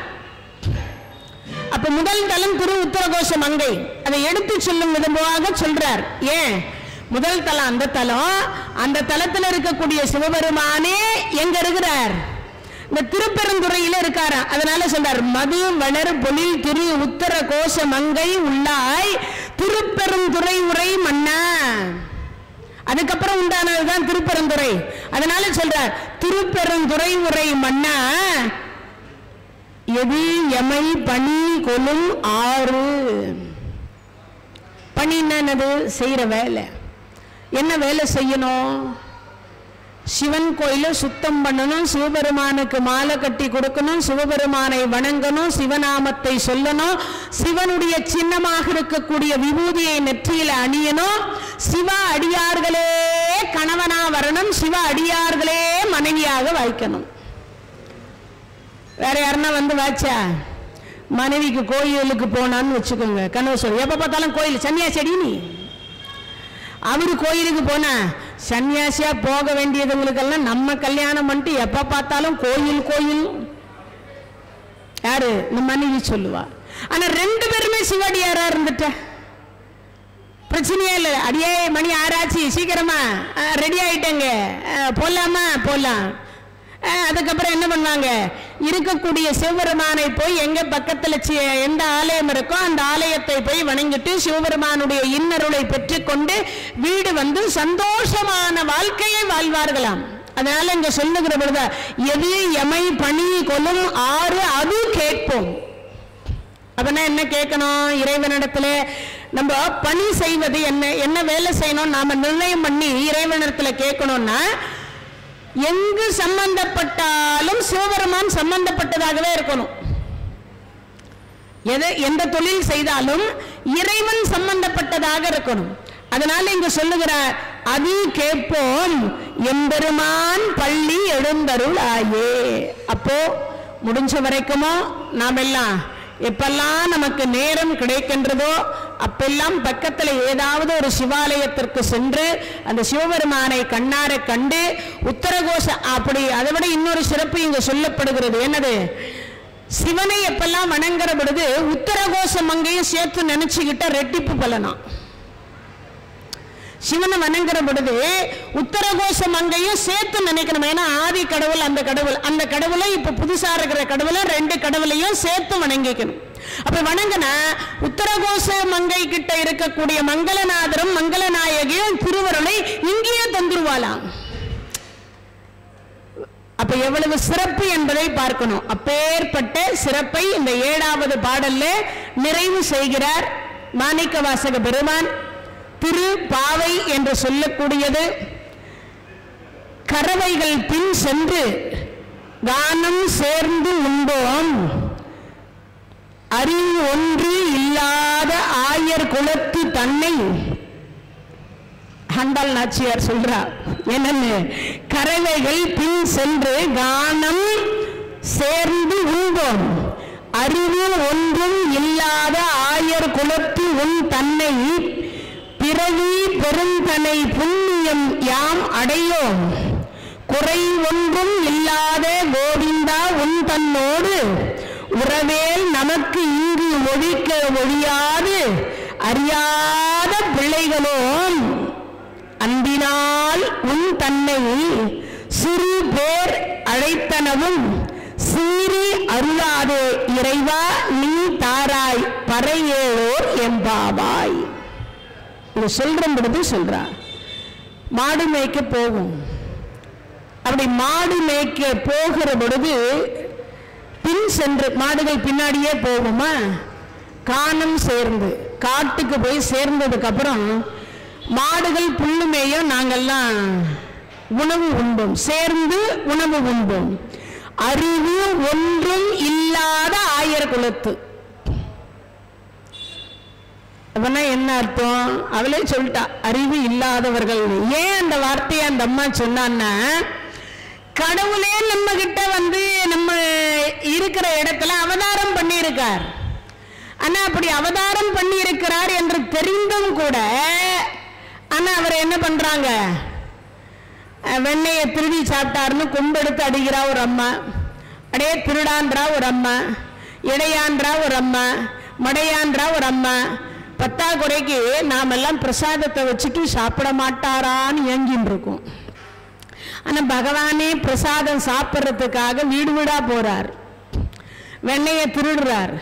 அப்ப முதல் தலம் திரு உத்தரகோச மங்கை, அதை எடுத்து சொல்லும் விதமாக சொல்றார். ஏன் முதல் தலம் அந்த தலம், அந்த தலத்தில் இருக்கக்கூடிய சிவபெருமானே எங்க இருக்கிறார், இந்த திருப்பெருந்துறையில இருக்காரா. அதனால சொல்றார், மது வளர் பொழில் திரு உத்தரகோச மங்கை உள்ளாய் திருப்பெருந்துறை உரை மன்னா. அதுக்கப்புறம் உண்டானதுதான் திருப்பெருந்துறை. அதனால சொல்றார், திருப்பெருந்துறை உரை மன்னா எது எமை பணி கொலும் ஆறு. பணி என்னது, செய்யற வேலை. என்ன வேலை செய்யணும், சிவன் கோயில சுத்தம் பண்ணணும், சிவபெருமானுக்கு மாலை கட்டி கொடுக்கணும், சிவபெருமானை வணங்கணும், சிவநாமத்தை சொல்லணும், சிவனுடைய சின்னமாக இருக்கக்கூடிய விபூதியை நெற்றியில அணியணும், சிவ அடியார்களே கணவனா வரணும், சிவ அடியார்களே மனைவியாக வைக்கணும். வேற யாருன்னா வந்து வாச்சா, மனைவிக்கு கோயிலுக்கு போனான்னு வச்சுக்கோங்க, கனவு சொல்லி எப்ப பார்த்தாலும் கோயில் சன்னியா செடி, நீ அவரு கோயிலுக்கு போனா சன்னியாசியா போக வேண்டியதுங்களுக்கெல்லாம் நம்ம கல்யாணம் பண்ணிட்டு எப்ப பார்த்தாலும் கோயில் கோயில். யாரு? இந்த மனைவி சொல்லுவா. ஆனா 2 பேருமே சிவடியாரா இருந்துட்ட பிரச்சனையே இல்லை. அடியே மணி 6 ஆச்சு, சீக்கிரமா ரெடி ஆயிட்டேங்க, போலாமா? போலாம். அதுக்கப்புறம் என்ன பண்ணுவாங்க? இருக்கக்கூடிய சிவபெருமானை போய் எங்க பக்கத்துல எந்த ஆலயம் இருக்கோ அந்த ஆலயத்தை போய் வணங்கிட்டு சிவபெருமானுடைய இன்னருளை பெற்றுக்கொண்டு வீடு வந்து சந்தோஷமான வாழ்க்கையை வாழ்வார்களாம். அதனால இங்க சொல்லுகிற பொழுது எது எமை பணி கொள்ளும் 6 அது கேட்போம். அப்படின்னா என்ன கேட்கணும்? இறைவனிடத்துல நம்ம பணி செய்வது என்ன, என்ன வேலை செய்யணும் நாம நிர்ணயம் பண்ணி இறைவனிடத்துல கேட்கணும்னா, எங்கு சம்பந்தப்பட்டாலும் சிவபெருமான் சம்பந்தப்பட்டதாகவே இருக்கணும். எந்த தொழில் செய்தாலும் இறைவன் சம்பந்தப்பட்டதாக இருக்கணும். அதனால இங்க சொல்லுகிறார், அது கேட்போம் எம்பெருமான் பள்ளி எழுந்தருள் ஆயே. அப்போ முடிஞ்ச வரைக்குமோ நாம் எல்லாம் எப்பெல்லாம் நமக்கு நேரம் கிடைக்கின்றதோ அப்பெல்லாம் பக்கத்தில் ஏதாவது ஒரு சிவாலயத்திற்கு சென்று அந்த சிவபெருமானை கண்ணார கண்டு உத்தரகோஷ அப்படி அதை விட இன்னொரு சிறப்பு இங்கு சொல்லப்படுகிறது. என்னது? சிவனை எப்பெல்லாம் வணங்குற பொழுது உத்தரகோஷ மங்கையும் சேர்த்து நினைச்சுக்கிட்ட ரெட்டிப்பு பலனா. சிவனை வணங்குற பொழுது உத்தரகோஷ மங்கையும் சேர்த்து நினைக்கணும். ஏன்னா ஆதி கடவுள் அந்த கடவுளை இப்ப புதுசா இருக்கிற கடவுளை 2 கடவுளையும் சேர்த்து வணங்கிக்கணும். அப்ப வணங்கினா உத்தரகோஷ மங்கை கிட்ட இருக்கக்கூடிய மங்களநாதரும் மங்களநாயகியும் திருவருளை இங்கேயே தந்துருவாளாம். அப்ப எவ்வளவு சிறப்பு என்பதை பார்க்கணும். அப்பேற்பட்ட சிறப்பை இந்த 7வது பாடல்ல நிறைவு செய்கிறார் மாணிக்க வாசக பெருமான். திரு பாவை என்று சொல்லக்கூடியது கறவைகள் பின் சென்று கானம் சேர்ந்து உண்டோம் அறிவு ஒன்று இல்லாத ஆயர் குலத்து தன்னை. ஆண்டாள் நாச்சியார் சொல்றார் என்னன்னு, கறவைகள் பின் சென்று கானம் சேர்ந்து உண்டோம் அறிவு ஒன்றும் இல்லாத ஆயர் குலத்து உன் தன்னை பிறவி பெருந்தனை புண்ணியம் யாம் அடையோம் குறை ஒன்றும் இல்லாத கோவிந்தா உன் தன்னோடு உறவேல் நமக்கு இங்கு ஒழிக்க ஒழியாது அறியாத பிள்ளைகளோம் அன்பினால் உன் தன்னை சிறு பேர் அழைத்தனவும் சீறி அருளாதே இறைவா நீ தாராய் பறையேளோர் எம்பாவாய். சொல்ற பொழுது சொல்றா, மாடு மேய்க்க போகும். அப்படி மாடு மேய்க்க போகிற பொழுது பின் சென்று மாடுகள் பின்னாடியே போகுமா, கானம் சேர்ந்து காட்டுக்கு போய் சேர்ந்ததுக்கு அப்புறம் மாடுகள் புல்லு மேயும் நாங்கெல்லாம் உணவு உண்போம், சேர்ந்து உணவு உண்போம். அறிவு ஒன்றும் இல்லாத ஆயர் குலத்து. என்ன அர்த்தம்? அவளே சொல்லிட்டா, அறிவு இல்லாதவர்கள். ஏன் அந்த வார்த்தையை அந்த அம்மா சொன்னான்னா, கடவுளே நம்ம கிட்ட வந்து நம்ம இருக்கிற இடத்துல அவதாரம் பண்ணி இருக்கார். ஆனா அப்படி அவதாரம் பண்ணி இருக்கிறார் என்று தெரிந்தும் கூட ஆனா அவர் என்ன பண்றாங்க, வெண்ணையை திருடி சாப்பிட்டாருன்னு கும்பெடுத்து அடிக்கிறா ஒரு அம்மா, அடே திருடான்றா ஒரு அம்மா, இடையான்றா ஒரு அம்மா, மடையான்றா ஒரு அம்மா. பத்தாக்குறைக்கு நாம் எல்லாம் பிரசாதத்தை வச்சுட்டு சாப்பிட மாட்டாரான்னு ஏங்கின்னு இருக்கும். ஆனா பகவானே பிரசாதம் சாப்பிட்றதுக்காக வீடு வீடா போறார், வெண்ணையை திருடுறார்.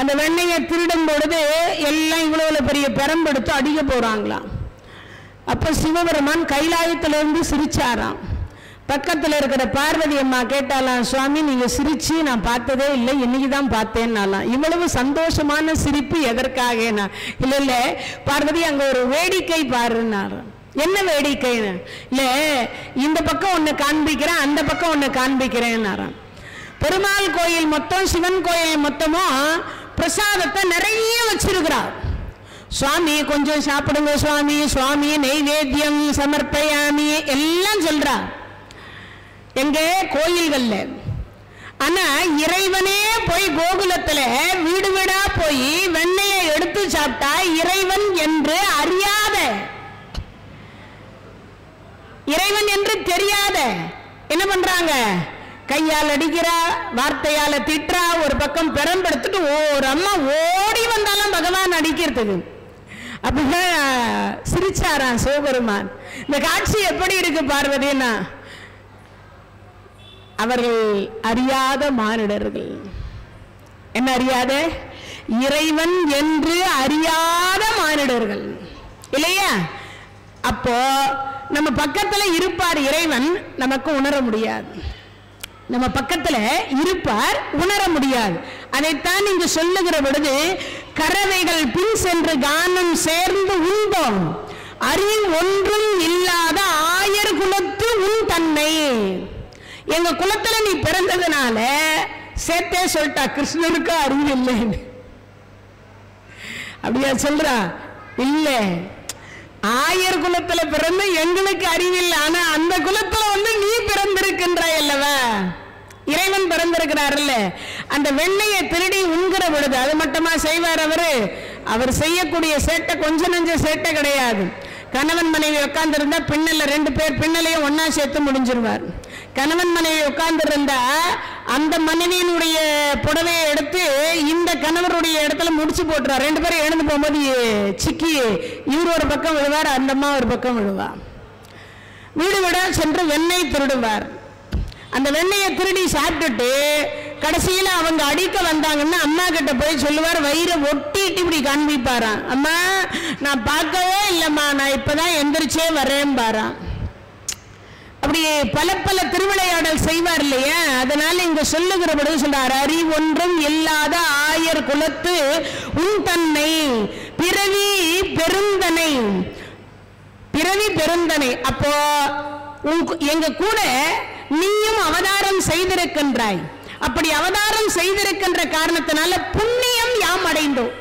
அந்த வெண்ணையை திருடும் பொழுது எல்லாம் இவ்வளவு பெரிய பெரம்பெடுத்து அடிக்க போறாங்களாம். அப்ப சிவபெருமான் கைலாயத்திலிருந்து சிரிச்சாராம். பக்கத்தில் இருக்கிற பார்வதி அம்மா கேட்டாலாம், சுவாமி நீங்க சிரிச்சு நான் பார்த்ததே இல்லை, இன்னைக்குதான் பார்த்தேன்னாலாம். இவ்வளவு சந்தோஷமான சிரிப்பு எதற்காக? இல்ல இல்ல பார்வதி அங்க ஒரு வேடிக்கை பாருன்னாரு. என்ன வேடிக்கைன்னு? இல்ல இந்த பக்கம் ஒண்ணு காண்பிக்கிறேன், அந்த பக்கம் ஒண்ணு காண்பிக்கிறேன்னாராம். பெருமாள் கோயில் மொத்தம், சிவன் கோயில் மொத்தமும் பிரசாதத்தை நிறைய வச்சிருக்கிறார். சுவாமி கொஞ்சம் சாப்பிடுங்க சுவாமி, சுவாமி நெய்வேத்தியம் சமர்ப்பயாமி எல்லாம் சொல்றார் எங்க கோயில்கள்ல. ஆனா இறைவனே போய் கோகுலத்துல வீடு வீடா போய் வெண்ணையை எடுத்து சாப்பிட்டா இறைவன் என்று அறியாத இறைவன் என்று தெரியாத என்ன பண்றாங்க, கையால் அடிக்கிறா, வார்த்தையால திட்டுறா, ஒரு பக்கம் பெரம்பெடுத்துட்டு ஒரு அம்மா ஓடி வந்தாலும் பகவான் அடிக்கிறதுக்கு. அப்படிதான் சிரிச்சாராம் சிவபெருமான். இந்த காட்சி எப்படி இருக்கு பார்வதினா, அவர்கள் அறியாத மானிடர்கள். என்ன அறியாத? இறைவன் என்று அறியாத மானிடர்கள் இல்லையா? அப்போ நம்ம பக்கத்துல இருப்பார் இறைவன், நமக்கு உணர முடியாது. நம்ம பக்கத்துல இருப்பார், உணர முடியாது. அதைத்தான் இங்கு சொல்லுகிற பொழுது, கறவைகள் பின் சென்று கானம் சேர்ந்து உண்டோம், அறிவு ஒன்றும் இல்லாத ஆயர் குலத்து உன் தன்மை. எங்க குலத்துல நீ பிறந்ததுனால சேர்த்தே சொல்லிட்டா, கிருஷ்ணருக்கு அறிவு இல்லைன்னு. அப்படியா சொல்றா? இல்ல, ஆயர் குலத்துல பிறந்த எங்களுக்கு அறிவில்லை, ஆனா அந்த குலத்துல நீ பிறந்திருக்கின்றாய் அல்லவா, இறைவன் பிறந்திருக்கிறார். அந்த வெண்ணையை திருடி உண்கிற பொழுது அது மட்டுமா செய்வார் அவரு? அவர் செய்யக்கூடிய சேட்டை கொஞ்சம் நஞ்ச சேட்டை கிடையாது. கணவன் மனைவி உட்கார்ந்து இருந்தா பின்னல 2 பேர் பின்னலையும் ஒன்னா சேர்த்து முடிஞ்சிருவார். கணவன் மனைவி உட்கார்ந்து இருந்தா அந்த மனைவியினுடைய புடவையை எடுத்து இந்த கணவருடைய இடத்துல முடிச்சு போட்டுருவார். 2 பேரும் எழுந்து போகும்போது சிக்கி இவர் ஒரு பக்கம் விழுவார், அந்த அம்மா ஒரு பக்கம் விழுவா. வீடு விட சென்று வெண்ணெய் திருடுவார். அந்த வெண்ணெயை திருடி சாப்பிட்டுட்டு கடைசியில அவங்க அடிக்க வந்தாங்கன்னா அம்மா கிட்ட போய் சொல்லுவார், வயிறை ஒட்டிட்டு இப்படி காண்பிப்பாராம், அம்மா நான் பார்க்கவே இல்லம்மா, நான் இப்பதான் எந்திரிச்சே வரேன் பாரான். அப்படி பல பல திருவிளையாடல் செய்வார் இல்லையா? அதனால இங்க சொல்லுகிற பொழுது சொல்றார், அறிவு ஒன்றும் இல்லாத ஆயர் குலத்து உன் தன்னை பிறவி பெருந்தனை. பிறவி பெருந்தனை. அப்போ எங்க கூட நீயும் அவதாரம் செய்திருக்கின்றாய். அப்படி அவதாரம் செய்திருக்கின்ற காரணத்தினால புண்ணியம் யாம் அடைந்தோம்.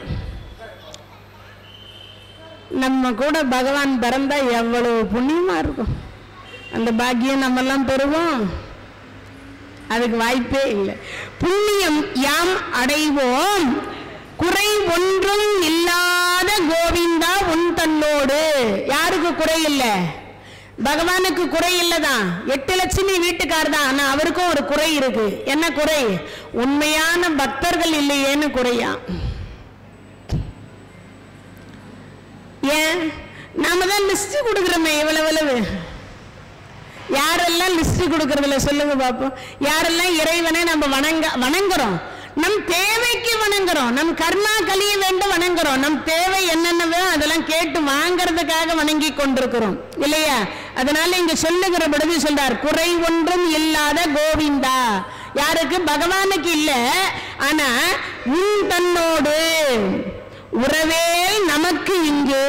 நம்ம கூட பகவான் பிறந்தா எவ்வளவு புண்ணியமா இருக்கும். அந்த பாக்கியம் நம்ம எல்லாம் பெறுவோம்? அதுக்கு வாய்ப்பே இல்லை. புண்ணியம் யாம் அடைவோம், குறை ஒன்றும் இல்லாத கோவிந்தா உன் தன்னோடு. யாருக்கு குறை இல்லை? பகவானுக்கு குறை இல்லதான். 8 லட்சுமி வீட்டுக்கார் தான், ஆனா அவருக்கும் ஒரு குறை இருக்கு. என்ன குறை? உண்மையான பக்தர்கள் இல்லையேன்னு குறையா. ஏன்? நாம தான் லிஸ்ட் கொடுக்கிறோமே இவ்வளவு. யாரெல்லாம் லிஸ்ட் கொடுக்கறதுல சொல்லுங்க பாப்போம். யாரெல்லாம் இறைவனை நம்ம வணங்குறோம், நம் தேவைக்கு வணங்குறோம், நம் கர்மா கலிய வேண்டும் வணங்குறோம், நம் தேவை என்னென்னவோ அதெல்லாம் கேட்டு வாங்கறதுக்காக வணங்கி கொண்டிருக்கிறோம் இல்லையா? அதனால இங்க சொல்லுகிற பொழுது சொல்றார், குறை ஒன்றும் இல்லாத கோவிந்தா. யாருக்கு? பகவானுக்கு இல்ல, ஆனா உன் தன்னோடு உறவே நமக்கு இங்கு.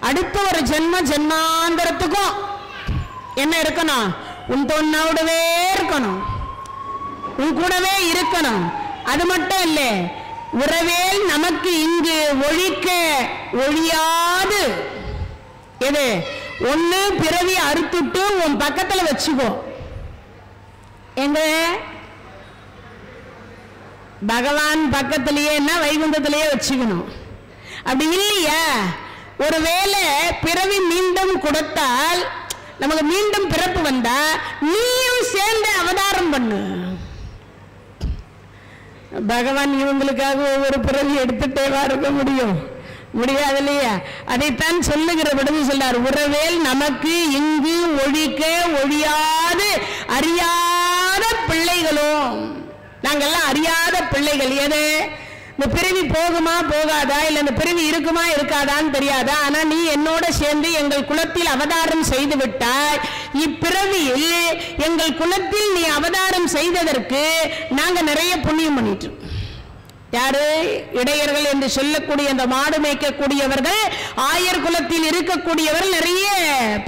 அடுத்த ஒரு ஜென்மாந்தரத்துக்கும் என்ன இருக்கணும்? உன் தொன்னோடவே இருக்கணும், உன் கூடவே இருக்கணும். அது மட்டும் இல்ல, உறவேல் நமக்கு இங்கு ஒழிக்க ஒழியாது. எது? ஒண்ணு பிறவி அறுத்துட்டு உன் பக்கத்துல வச்சுக்கோ. எங்க? பகவான் பக்கத்திலேயே வைகுந்தத்திலேயே வச்சுக்கணும். அப்படி இல்லையா, ஒருவேளை பிறவி மீண்டும் கொடுத்தால், நமக்கு மீண்டும் பிறப்பு வந்தா நீயும் சேர்ந்து அவதாரம் பண்ணு. பகவான் இவங்களுக்காக ஒவ்வொரு பிறவி எடுத்துட்டேவா இருக்க முடியும்? முடியாது இல்லையா? அதைத்தான் சொல்லுகிற பொழுது சொல்றார், உறவேல் நமக்கு இங்கு ஒழிக்க ஒழியாது அறியாத பிள்ளைகளும். நாங்கெல்லாம் அறியாத பிள்ளைகள். எது? இந்த பிறவி போகுமா போகாதா, இல்ல இந்த பிறவி இருக்குமா இருக்காதான்னு தெரியாதா, ஆனா நீ என்னோட சேர்ந்து எங்கள் குலத்தில் அவதாரம் செய்து விட்டாய். இப்பிறவியில் எங்கள் குலத்தில் நீ அவதாரம் செய்ததற்கு நாங்க நிறைய புண்ணியம் பண்ணிட்டோம். யாரு? இடையர்கள் என்று சொல்லக்கூடிய அந்த மாடு மேய்க்கக்கூடியவர்கள், ஆயர் குலத்தில் இருக்கக்கூடியவர்கள் நிறைய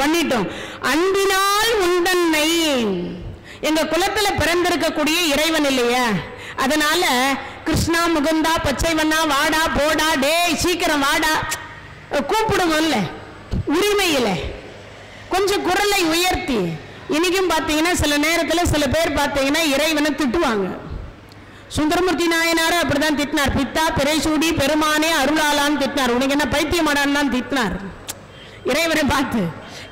பண்ணிட்டோம். அன்பினால் உண்டன்னை. எங்க குலத்துல பிறந்திருக்கக்கூடிய இறைவன் இல்லையா? அதனால கிருஷ்ணா முகுந்தா பச்சைவண்ணா வாடா போடா டே சீக்கிரம் வாடா கூப்பிடுவோம்ல, உரிமையில கொஞ்சம் குரலை உயர்த்தி. இன்னைக்கும் பார்த்தீங்கன்னா சில நேரத்தில் சில பேர் பார்த்தீங்கன்னா இறைவனை திட்டுவாங்க. சுந்தரமூர்த்தி நாயனாரும் அப்படிதான் திட்டினார். பித்தா பிறைசூடி பெருமானே அருளாளான்னு திட்டினார். உனக்கு என்ன பைத்தியமாடான்னு திட்டினார் இறைவனை பார்த்து.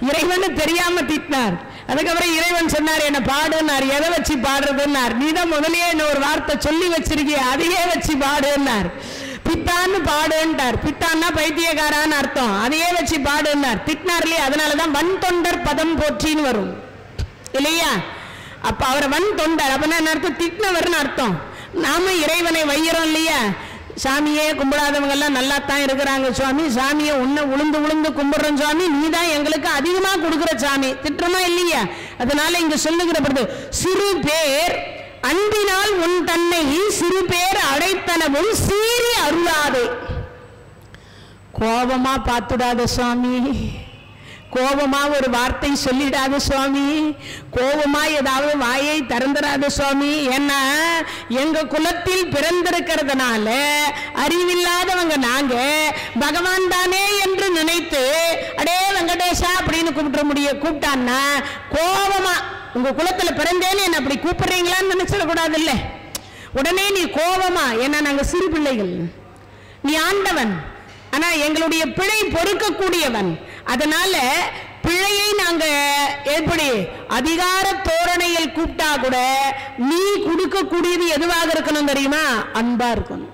இறைவனு தெரியாம திட்டினார். அதுக்கப்புறம் இறைவன் சொன்னார், என்ன பாடுனார். எதை வச்சு பாடுறதுன்னார். நீதான் முதலே என்ன ஒரு வார்த்தை சொல்லி வச்சிருக்கிய, அதையே வச்சு பாடுன்னார். பித்தான்னு பாடுன்ட்டார். பித்தான்னா பைத்தியக்காரான்னு அர்த்தம், அதையே வச்சு பாடுன்னார். திட்டினார் இல்லையா? அதனாலதான் வன் தொண்டர் பதம் போற்றின்னு வரும் இல்லையா? அப்ப அவரை வன் தொண்டர் அப்படின்னா என்ன அர்த்தம்? திட்டினவர்னு அர்த்தம். நாம இறைவனை வைக்கிறோம் இல்லையா? சாமியே கும்பிடாதவங்க எல்லாம் நல்லா தான் இருக்கிறாங்க சுவாமி, சாமியை உன்னை உளுந்து உளுந்து கும்பிடுறோம் சுவாமி, நீ தான் எங்களுக்கு அதிகமா கொடுக்குற சாமி, திட்டமா இல்லையா? அதனால இங்க சொல்லுகிறபடுது, சிறு பேர் அன்பினால் உன் தன்னை சிறு பேர் அடைத்தனவும் சீறி அருளாதே. கோபமா பார்த்துடாத சுவாமி, கோபமா ஒரு வார்த்தை சொல்லிடாத சுவாமி, கோபமா ஏதாவது வாயை திறந்துடாத சுவாமி. ஏன்னா எங்க குலத்தில் பிறந்திருக்கிறதுனால அறிவில்லாதவங்க நாங்க பகவான் தானே என்று நினைத்து அடே வெங்கடேஷா அப்படின்னு கூப்பிட்டான்னா கோபமா, உங்க குலத்துல பிறந்தேன்னு என்ன அப்படி கூப்பிடுறீங்களான்னு நினைச்சிடக்கூடாது இல்ல. உடனே நீ கோபமா, ஏன்னா நாங்க சிறு பிள்ளைகள், நீ ஆண்டவன், ஆனா எங்களுடைய பிழை பொறுக்கக்கூடியவன். அதனால பிழையை நாங்க எப்படி அதிகார தோரணையில் கூப்பிட்டா கூட நீ கொடுக்கக்கூடியது எதுவாக இருக்கணும் தெரியுமா? அன்பா இருக்கணும்.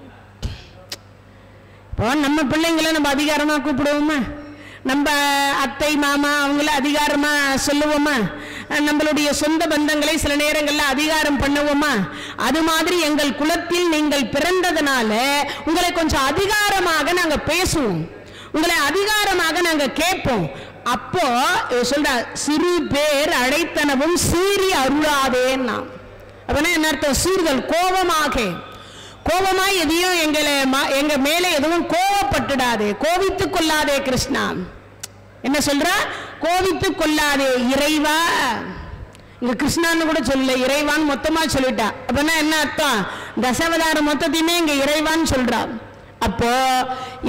இப்போ நம்ம பிள்ளைங்களை நம்ம அதிகாரமா கூப்பிடுவோமா? நம்ம அத்தை மாமா அவங்கள அதிகாரமா சொல்லுவோமா? நம்மளுடைய சொந்த பந்தங்களை சில நேரங்களில் அதிகாரம் பண்ணுவோமா? அது மாதிரி எங்கள் குலத்தில் நீங்கள் பிறந்ததுனால உங்களை கொஞ்சம் அதிகாரமாக நாங்க பேசுவோம், உங்களை அதிகாரமாக நாங்க கேட்போம். அப்போ சொல்ற சிறு பேர் அழைத்தனவும் சீறி அருளாதேன்னா அப்படின்னா என்ன அர்த்தம்? சீர்கள் கோபமா எதையும் எங்க மேல எதுவும் கோபப்பட்டுடாதே, கோபித்துக் கொள்ளாதே கிருஷ்ணா. என்ன சொல்ற? கோபித்துக் கொள்ளாதே இறைவா. இங்க கிருஷ்ணான்னு கூட சொல்ல, இறைவான்னு மொத்தமா சொல்லிட்டா. அப்படின்னா என்ன அர்த்தம்? தசாவதாரம் மொத்தத்தையுமே இங்க இறைவான்னு சொல்றா. அப்போ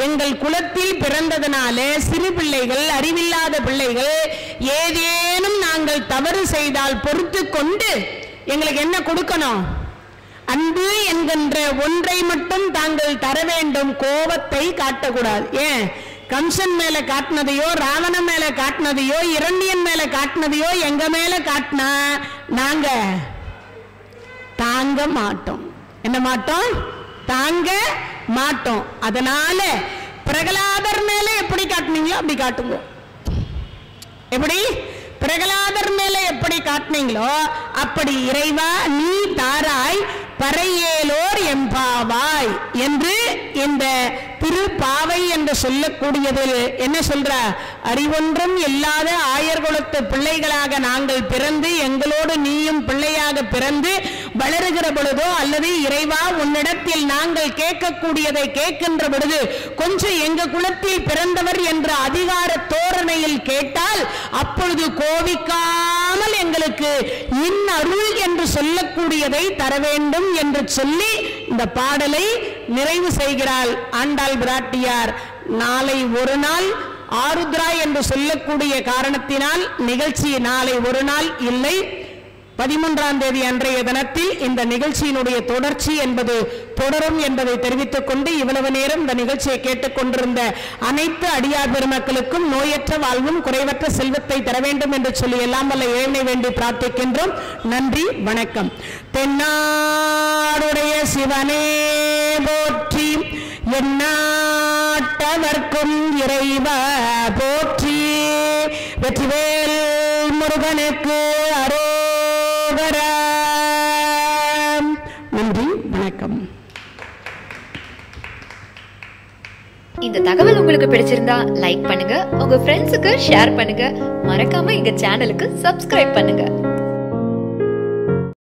எங்கள் குலத்தில் பிறந்ததுனால சிறு பிள்ளைகள், அறிவில்லாத பிள்ளைகள் ஏதேனும் நாங்கள் தவறு செய்தால் பொறுத்து கொண்டு எங்களுக்கு என்ன கொடுக்கணும்? அன்பு என்கின்ற ஒன்றை மட்டும் தாங்கள் தர வேண்டும், கோபத்தை காட்டக்கூடாது. ஏன்? கம்சன் மேல காட்டினதையோ, ராவணன் மேல காட்டினதையோ, இரண்டியன் மேல காட்டினதையோ எங்க மேல காட்டினா நாங்க தாங்க மாட்டோம். என்ன மாட்டோம்? தாங்க மாட்டோம். அதனால பிரகலாதர் மேல எப்படி காட்டினீங்களோ அப்படி காட்டுங்க. எப்படி பிரகலாதர் மேல எப்படி காட்டினீங்களோ அப்படி இறைவா நீ தாராய் பறையேலோர் எம்பாவாய் என்று இந்த திருப்பாவை என்று சொல்லக்கூடியதில் என்ன சொல்ற? அறிவொன்றும் இல்லாத ஆயர்குலத்து பிள்ளைகளாக நாங்கள் பிறந்து எங்களோடு நீயும் பிள்ளையாக பிறந்து வளருகிற பொழுதோ அல்லது இறைவா உன்னிடத்தில் நாங்கள் கேட்கக்கூடியதை கேட்கின்ற பொழுது கொஞ்சம் எங்க குலத்தில் பிறந்தவர் என்ற அதிகார தோரணையில் கேட்டால் அப்பொழுது கோபிக்காமல் எங்களுக்கு இன்னருள் என்று சொல்லக்கூடியதை தர வேண்டும் என்று சொல்லி இந்த பாடலை நிறைவு செய்கிறாள் ஆண்டாள் பிராட்டியார். நாளை ஒரு நாள் ஆருத்ரா என்று சொல்லக்கூடிய காரணத்தினால் நிகழ்ச்சி நாளை ஒரு நாள் இல்லை, 13ஆம் தேதி அன்றைய தினத்தில் இந்த நிகழ்ச்சியினுடைய தொடர்ச்சி என்பது தொடரும் என்பதை தெரிவித்துக் கொண்டு இவ்வளவு நேரம் இந்த நிகழ்ச்சியை கேட்டுக்கொண்டிருந்த அனைத்து அடியார் பெருமக்களுக்கும் நோயற்ற வாழ்வும் குறைவற்ற செல்வத்தை தர வேண்டும் என்று சொல்லி எல்லாம் வல்ல இறைவனை வேண்டி பிரார்த்திக்கின்றோம். நன்றி, வணக்கம். தென்னாடுடைய சிவனே போற்றி, எந்நாட்டவர்க்கும் இறைவா போற்றி, வெற்றிவேல் முருகனுக்கு அரோகரா. நன்றி, வணக்கம். இந்த தகவல் உங்களுக்கு பிடிச்சிருந்தா லைக் பண்ணுங்க, உங்க ஃப்ரெண்ட்ஸுக்கு ஷேர் பண்ணுங்க, மறக்காம எங்க சேனலுக்கு சப்ஸ்கிரைப் பண்ணுங்க.